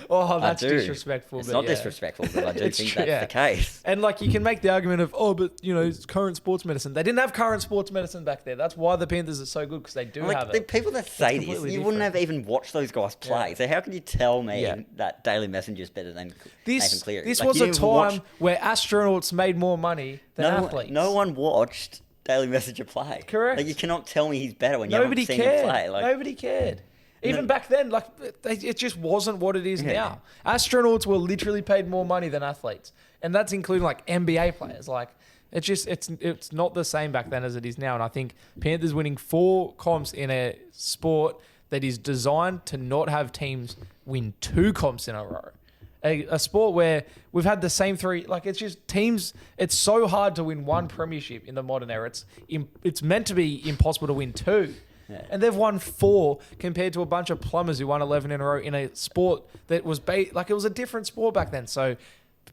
That's I do. disrespectful. It's but not yeah. disrespectful, but I do It's think true, that's the case. And you can make the argument of, it's current sports medicine. They didn't have current sports medicine back there. That's why the Panthers are so good, because they do have The it. people that say this, you completely wouldn't different. have even watched those guys play. Yeah. So how can you tell me Yeah. that Daily Messenger is better than Nathan Cleary? This You was a didn't even watch- time where astronauts made more money than athletes. No one watched Daily Messenger play. Correct. You cannot tell me he's better when you Nobody haven't seen cared. him play. Nobody cared. Even back then, it just wasn't what it is Yeah. now. Astronauts were literally paid more money than athletes, and that's including NBA players. It's not the same back then as it is now. And I think Panthers winning 4 comps in a sport that is designed to not have teams win 2 comps in a row. A sport where we've had the same 3, it's just teams. It's so hard to win 1 premiership in the modern era. It's meant to be impossible to win 2. Yeah. And they've won 4 compared to a bunch of plumbers who won 11 in a row in a sport that was it was a different sport back then. So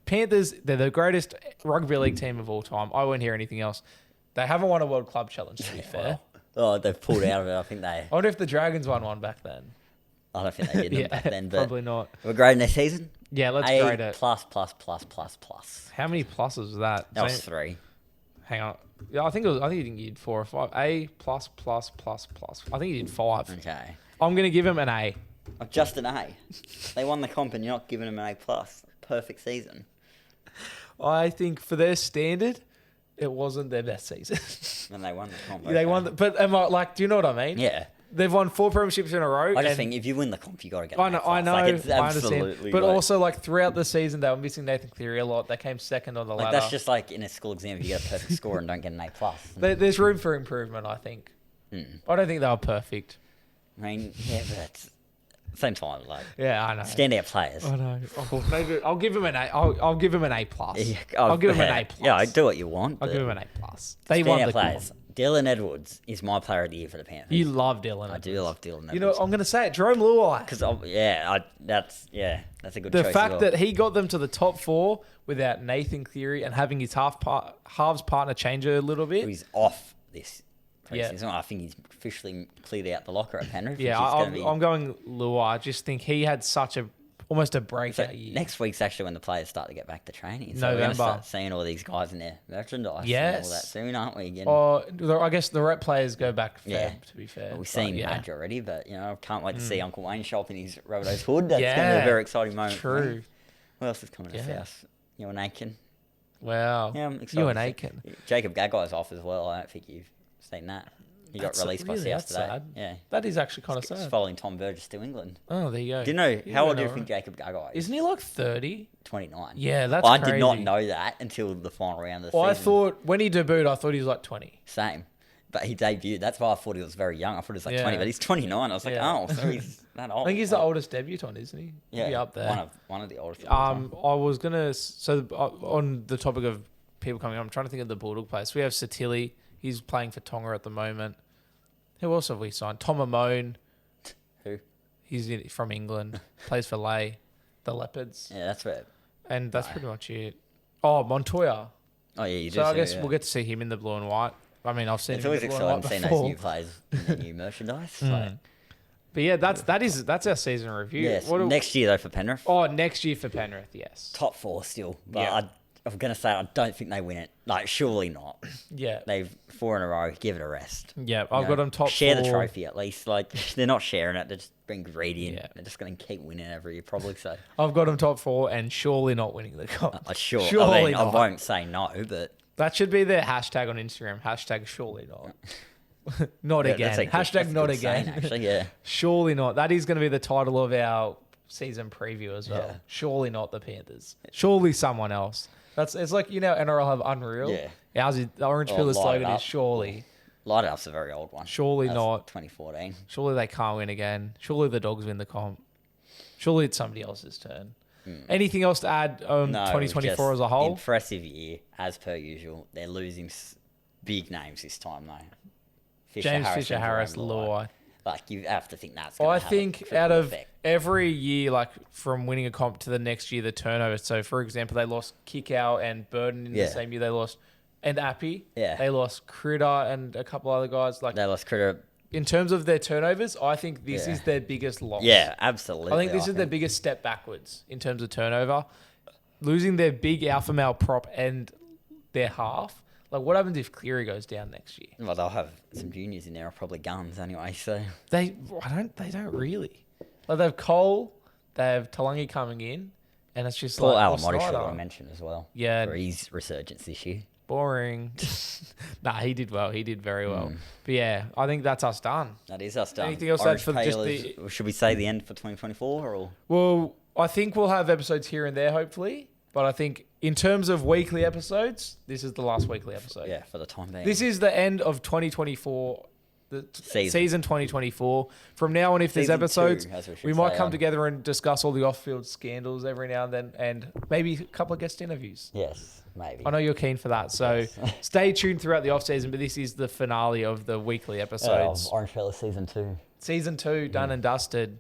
Panthers, they're the greatest rugby league team of all time. I won't hear anything else. They haven't won a World Club Challenge, to be fair. Oh, they've pulled out of it. I think they. I wonder if the Dragons won one back then. I don't think they did them back then, but probably not. we're grading their season. Yeah, let's A grade it. plus, plus, plus, plus, plus. How many pluses was that? That was 3. Hang on. Yeah, I think you did 4 or 5. A plus plus plus plus. I think you did 5. Okay. I'm gonna give him an A. Oh, just an A. They won the comp and you're not giving them an A plus. Perfect season. I think for their standard, it wasn't their best season. And they won the comp. They won, but am I like? Do you know what I mean? Yeah. They've won 4 premierships in a row. I just think if you win the comp, you got to get. I know, I I understand. But also, like throughout the season, they were missing Nathan Cleary a lot. They came second on the ladder. That's just like in a school exam, if you get a perfect score and don't get an A plus. There's room for improvement, I think. I don't think they were perfect. I mean, yeah, but same time, like I know. standout players. I know. Oh, maybe I'll give him an A. I'll give him an A plus. Yeah, I'll give him an A plus. Yeah, I do what you want. I'll give him an A plus. They won the players. comp. Dylan Edwards is my player of the year for the Panthers. You love Dylan. I do love Dylan Edwards. You know, I'm going to say it. Jerome Luai. Because that's a good The choice. fact that he got them to the top 4 without Nathan Cleary and having his halves partner change a little bit. He's off this Yeah. preseason. I think he's officially cleared out the locker at Penrith. Yeah, I'm going Luai. I just think he had almost a breakout year. Next week's actually when the players start to get back to training. So November. we're going to start seeing all these guys in their merchandise and all that soon, aren't we? Again. I guess the rep players go back Feb, to be fair. Well, we've seen Madge already, but I can't wait to see Uncle Wayne show up in his Rabbitohs hood. That's going to be a very exciting moment. True. What else is coming to South? You and Aiken. Wow. Yeah, I'm excited. You and Aiken. Jacob Gaggai's off as well. I don't think you've seen that. He got released by South today. Sad. Yeah. That is actually kind of Just sad. following Tom Burgess to England. Oh, there you go. Do you know how old do you think Jacob Gaggai is? Isn't he like 30? 29. Yeah, that's I crazy. did not know that until the final round of the I season. thought when he debuted, I thought he was like 20. Same. But he debuted. That's why I thought he was very young. I thought he was like 20, Yeah. but he's 29. I was like, Yeah. oh, so he's that old. I think he's the oldest debutant, isn't he? Yeah, He'll be up there. One of the oldest. I was gonna on the topic of people coming on, I'm trying to think of the Bulldog players. We have Satili. He's playing for Tonga at the moment. Who else have we signed? Tom Amone. Who? He's from England. Plays for Lay, the Leopards. Yeah, that's right. And that's pretty much it. Oh, Montoya. Oh, yeah, you do. So I guess we'll get to see him in the blue and white. I mean, I've seen It's him always in the blue and exciting white seeing those before. new players in their new merchandise. So. But yeah, that's our season review. Yes. Next year, though, for Penrith. Oh, next year for Penrith, yes. Top 4 still. But Yeah. I'm going to say I don't think they win it. Like, surely not. Yeah. They've 4 in a row. Give it a rest. Yeah, I've got them top Share 4. the trophy at least. Like, they're not sharing it. They're just being greedy. And Yeah. they're just going to keep winning every year, probably. So, I've got them top 4 and surely not winning the cup. surely Surely I mean, not. I won't say no, but... That should be their hashtag on Instagram. Hashtag surely not. Not Yeah, again. that's a good- Hashtag that's a not good again. saying, actually, yeah. Surely not. That is going to be the title of our season preview as well. Yeah. Surely not the Panthers. Surely someone else. It's like, NRL have Unreal. Yeah. Ours is, the Orange Or Pillar Light It slogan Up. is surely. Light It Up's a very old one. Surely That's not. 2014. Surely they can't win again. Surely the Dogs win the comp. Surely it's somebody else's turn. Anything else to add on No, 2024 as a just whole? Impressive year, as per usual. They're losing big names this time, though. James Fisher-Harris, Jerome Luai. Like, you have to think that's going I to have think a trickle out of effect. every year, like from winning a comp to the next year, the turnover. So, for example, they lost Kickow and Burden in the Yeah. same year. They lost, and Appy. Yeah. They lost Critter and a couple other guys. Like They lost Critter. in terms of their turnovers, I think this Yeah. is their biggest loss. Yeah, absolutely. I think this is their biggest step backwards in terms of turnover. Losing their big alpha male prop and their half. Like, what happens if Cleary goes down next year? Well, they'll have some juniors in there, or probably guns anyway. So They don't really. Like, they have Cole, they have Talangi coming in, and it's just Paul like Alamotti should Snyder. have mentioned as well. Yeah. For his resurgence this year. Boring. Nah, he did well. He did very well. Mm. But yeah, I think that's us done. That is us done. Anything else Orange for just Palers, should we say the end for 2024 or? Well, I think we'll have episodes here and there, hopefully. But I think in terms of weekly episodes, this is the last weekly episode. Yeah, for the time being. This is the end of 2024, the season 2024. From now on, if there's Season episodes, 2, as we should we might say, come together and discuss all the off-field scandals every now and then, and maybe a couple of guest interviews. Yes, maybe. I know you're keen for that, so Yes. stay tuned throughout the off-season, but this is the finale of the weekly episodes. Orange Palers season 2. Season 2, done and dusted,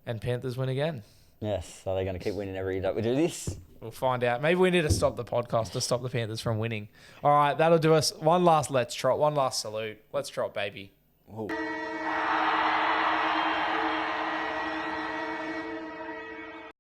and Panthers win again. Yes, so they're going to keep winning every year that we do this. We'll find out. Maybe we need to stop the podcast to stop the Panthers from winning. All right, that'll do us. One last let's trot. One last salute. Let's trot, baby. Whoa.